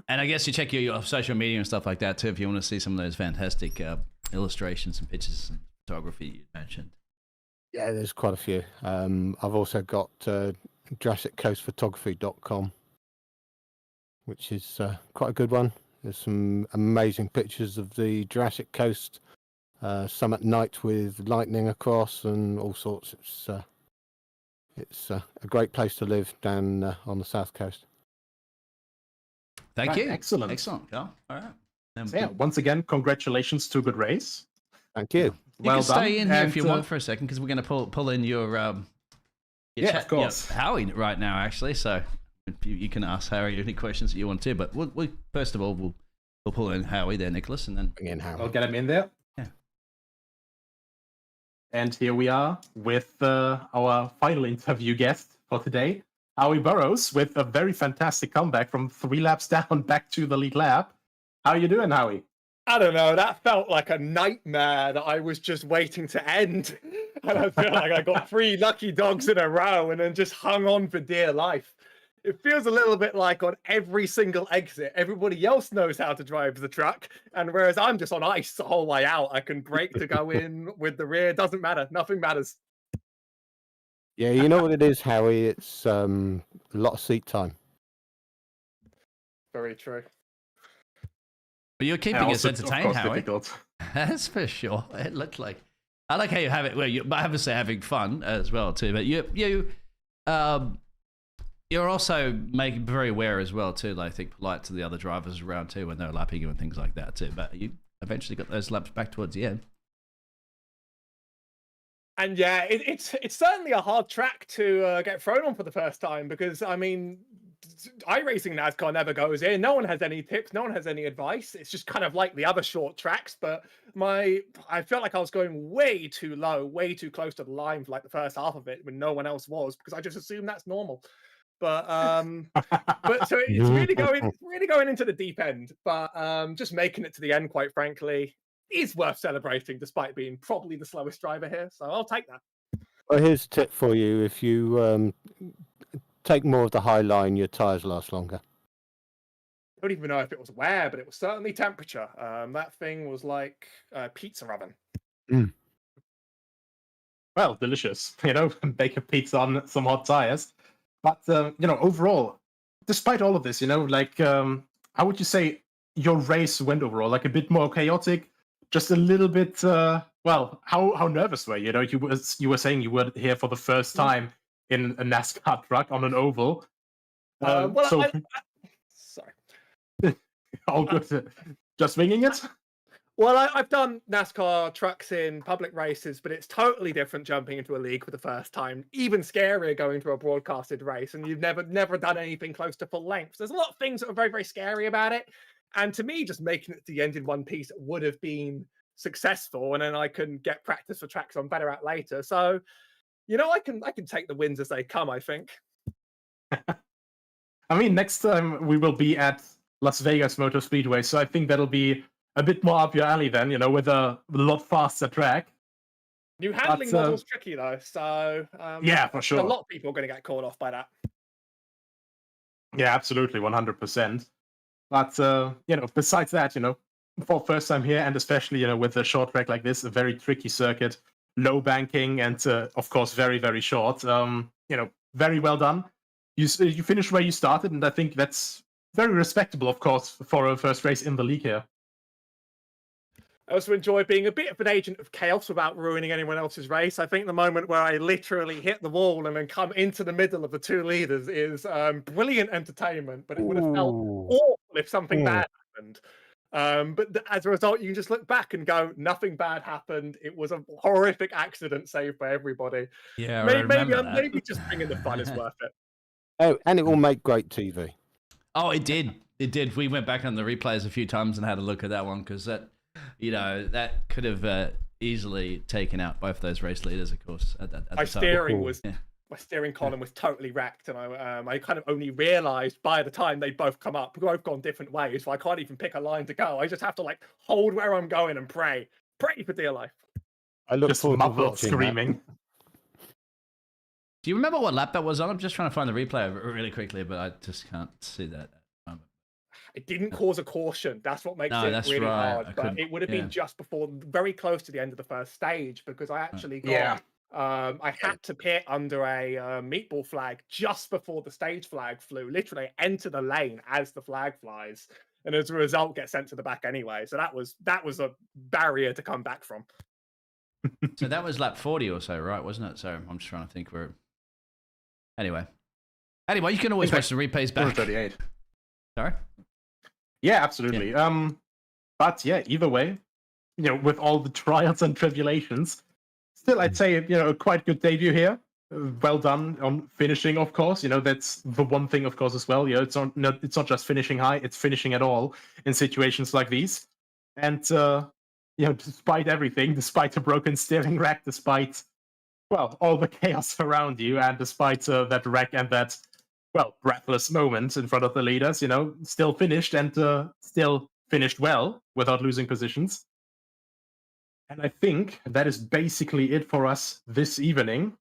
And I guess you check your social media and stuff like that too if you want to see some of those fantastic illustrations and pictures and photography you mentioned. Yeah, there's quite a few. I've also got JurassicCoastPhotography.com, which is quite a good one. There's some amazing pictures of the Jurassic Coast, some at night with lightning across and all sorts. It's a great place to live down on the south coast. Thank you. Excellent. Excellent, Carl. All right. So, yeah, once again, congratulations to a good race. Thank you. You can stay in here if you want for a second because we're going to pull in your chat, of course. Howie right now, actually. So you can ask Howie any questions that you want to. But we first of all we'll pull in Howie there, Nicholas, and then bring in Howie. I'll get him in there. Yeah. And here we are with our final interview guest for today, Howie Burrows, with a very fantastic comeback from 3 laps down back to the lead lap. How are you doing, Howie? I don't know, that felt like a nightmare that I was just waiting to end. And I feel like I got 3 lucky dogs in a row and then just hung on for dear life. It feels a little bit like on every single exit, everybody else knows how to drive the truck. And whereas I'm just on ice the whole way out, I can brake to go in with the rear. Doesn't matter. Nothing matters. Yeah, you know what it is, Howie? It's a lot of seat time. Very true. But you're keeping us entertained, Howie. Difficult. That's for sure. It looked like. I like how you have it. Well, you're obviously having fun as well too. But you're also making very aware as well too. Like, I think polite to the other drivers around too when they're lapping you and things like that too. But you eventually got those laps back towards the end. And yeah, it's certainly a hard track to get thrown on for the first time because, I mean, iRacing NASCAR never goes in. No one has any tips. No one has any advice. It's just kind of like the other short tracks. But I felt like I was going way too low, way too close to the line for like the first half of it when no one else was because I just assumed that's normal. But so it's really going into the deep end. But just making it to the end, quite frankly, is worth celebrating despite being probably the slowest driver here. So I'll take that. Well, here's a tip for you. If you take more of the high line, your tyres last longer. I don't even know if it was wear, but it was certainly temperature. That thing was like a pizza oven. Mm. well, delicious. Bake a pizza on some hot tires. But overall, despite all of this, how would you say your race went overall? Like a bit more chaotic, just a little bit. How nervous were you? You were saying you were here for the first time in a NASCAR truck on an oval. Sorry. All good. Just winging it. Well, I've done NASCAR trucks in public races, but it's totally different jumping into a league for the first time. Even scarier going to a broadcasted race, and you've never done anything close to full length. There's a lot of things that are very, very scary about it. And to me, just making it to the end in one piece would have been successful, and then I can get practice for tracks I'm better at later. So, I can take the wins as they come, I think. I mean, next time we will be at Las Vegas Motor Speedway, so I think that'll be a bit more up your alley then, with a lot faster track. New handling model's tricky though, so yeah, for sure. A lot of people are going to get caught off by that. Yeah, absolutely, 100%. But besides that, for first time here, and especially with a short track like this, a very tricky circuit, low banking, and of course very, very short. Very well done. You finished where you started, and I think that's very respectable, of course, for a first race in the league here. I also enjoy being a bit of an agent of chaos without ruining anyone else's race. I think the moment where I literally hit the wall and then come into the middle of the two leaders is brilliant entertainment, but it would have felt awful if something bad happened. But as a result, you can just look back and go, nothing bad happened. It was a horrific accident saved by everybody. Yeah, maybe just bringing the fun is worth it. Oh, and it will make great TV. Oh, it did. It did. We went back on the replays a few times and had a look at that one because that could have easily taken out both those race leaders, of course. My steering column was totally wrecked, and I kind of only realised by the time they'd both come up, we've both gone different ways, so I can't even pick a line to go. I just have to hold where I'm going and pray for dear life. I look just forward to watching screaming. That. Do you remember what lap that was on? I'm just trying to find the replay really quickly, but I just can't see that. It didn't cause a caution. That's what makes it really hard. But it would have been just before, very close to the end of the first stage, because I actually got. I had to pit under a meatball flag just before the stage flag flew. Literally enter the lane as the flag flies, and as a result, get sent to the back anyway. So that was a barrier to come back from. So that was lap 40 or so, right? Wasn't it? So I'm just trying to think where. Anyway, you can always watch the replays back. 38. Sorry. Yeah, absolutely. Yeah. But yeah, either way, with all the trials and tribulations, still I'd say a quite good debut here. Well done on finishing, of course. That's the one thing, of course, as well. It's not just finishing high; it's finishing at all in situations like these. And despite everything, despite a broken steering rack, despite all the chaos around you, and despite that wreck and that breathless moment in front of the leaders, still finished and still finished well without losing positions. And I think that is basically it for us this evening.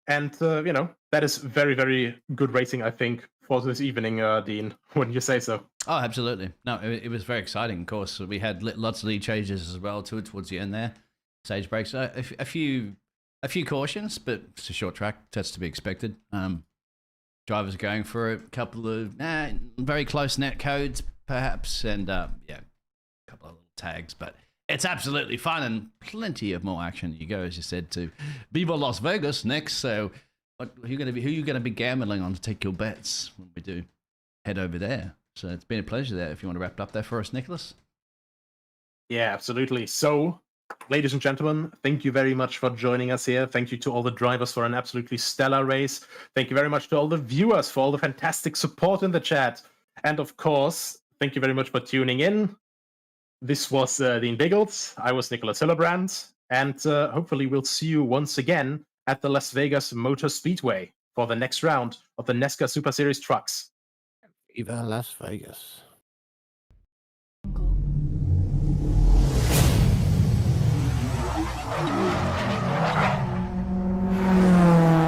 And, that is very, very good racing, I think, for this evening, Dean, wouldn't you say so? Oh, absolutely. No, it was very exciting, of course. We had lots of lead changes as well towards the end there. Stage breaks. A few cautions, but it's a short track. That's to be expected. Drivers going for a couple of very close net codes, perhaps, and a couple of little tags. But it's absolutely fun and plenty of more action. You go, as you said, to Viva Las Vegas next. So, who are you going to be gambling on to take your bets when we do head over there? So it's been a pleasure there. If you want to wrap it up there for us, Nicholas. Yeah, absolutely. So, ladies and gentlemen, thank you very much for joining us here. Thank you to all the drivers for an absolutely stellar race. Thank you very much to all the viewers for all the fantastic support in the chat. And of course, thank you very much for tuning in. This was Dean Biggles. I was Nicholas Hillebrand. And hopefully we'll see you once again at the Las Vegas Motor Speedway for the next round of the Nascar Super Series Trucks. Viva Las Vegas.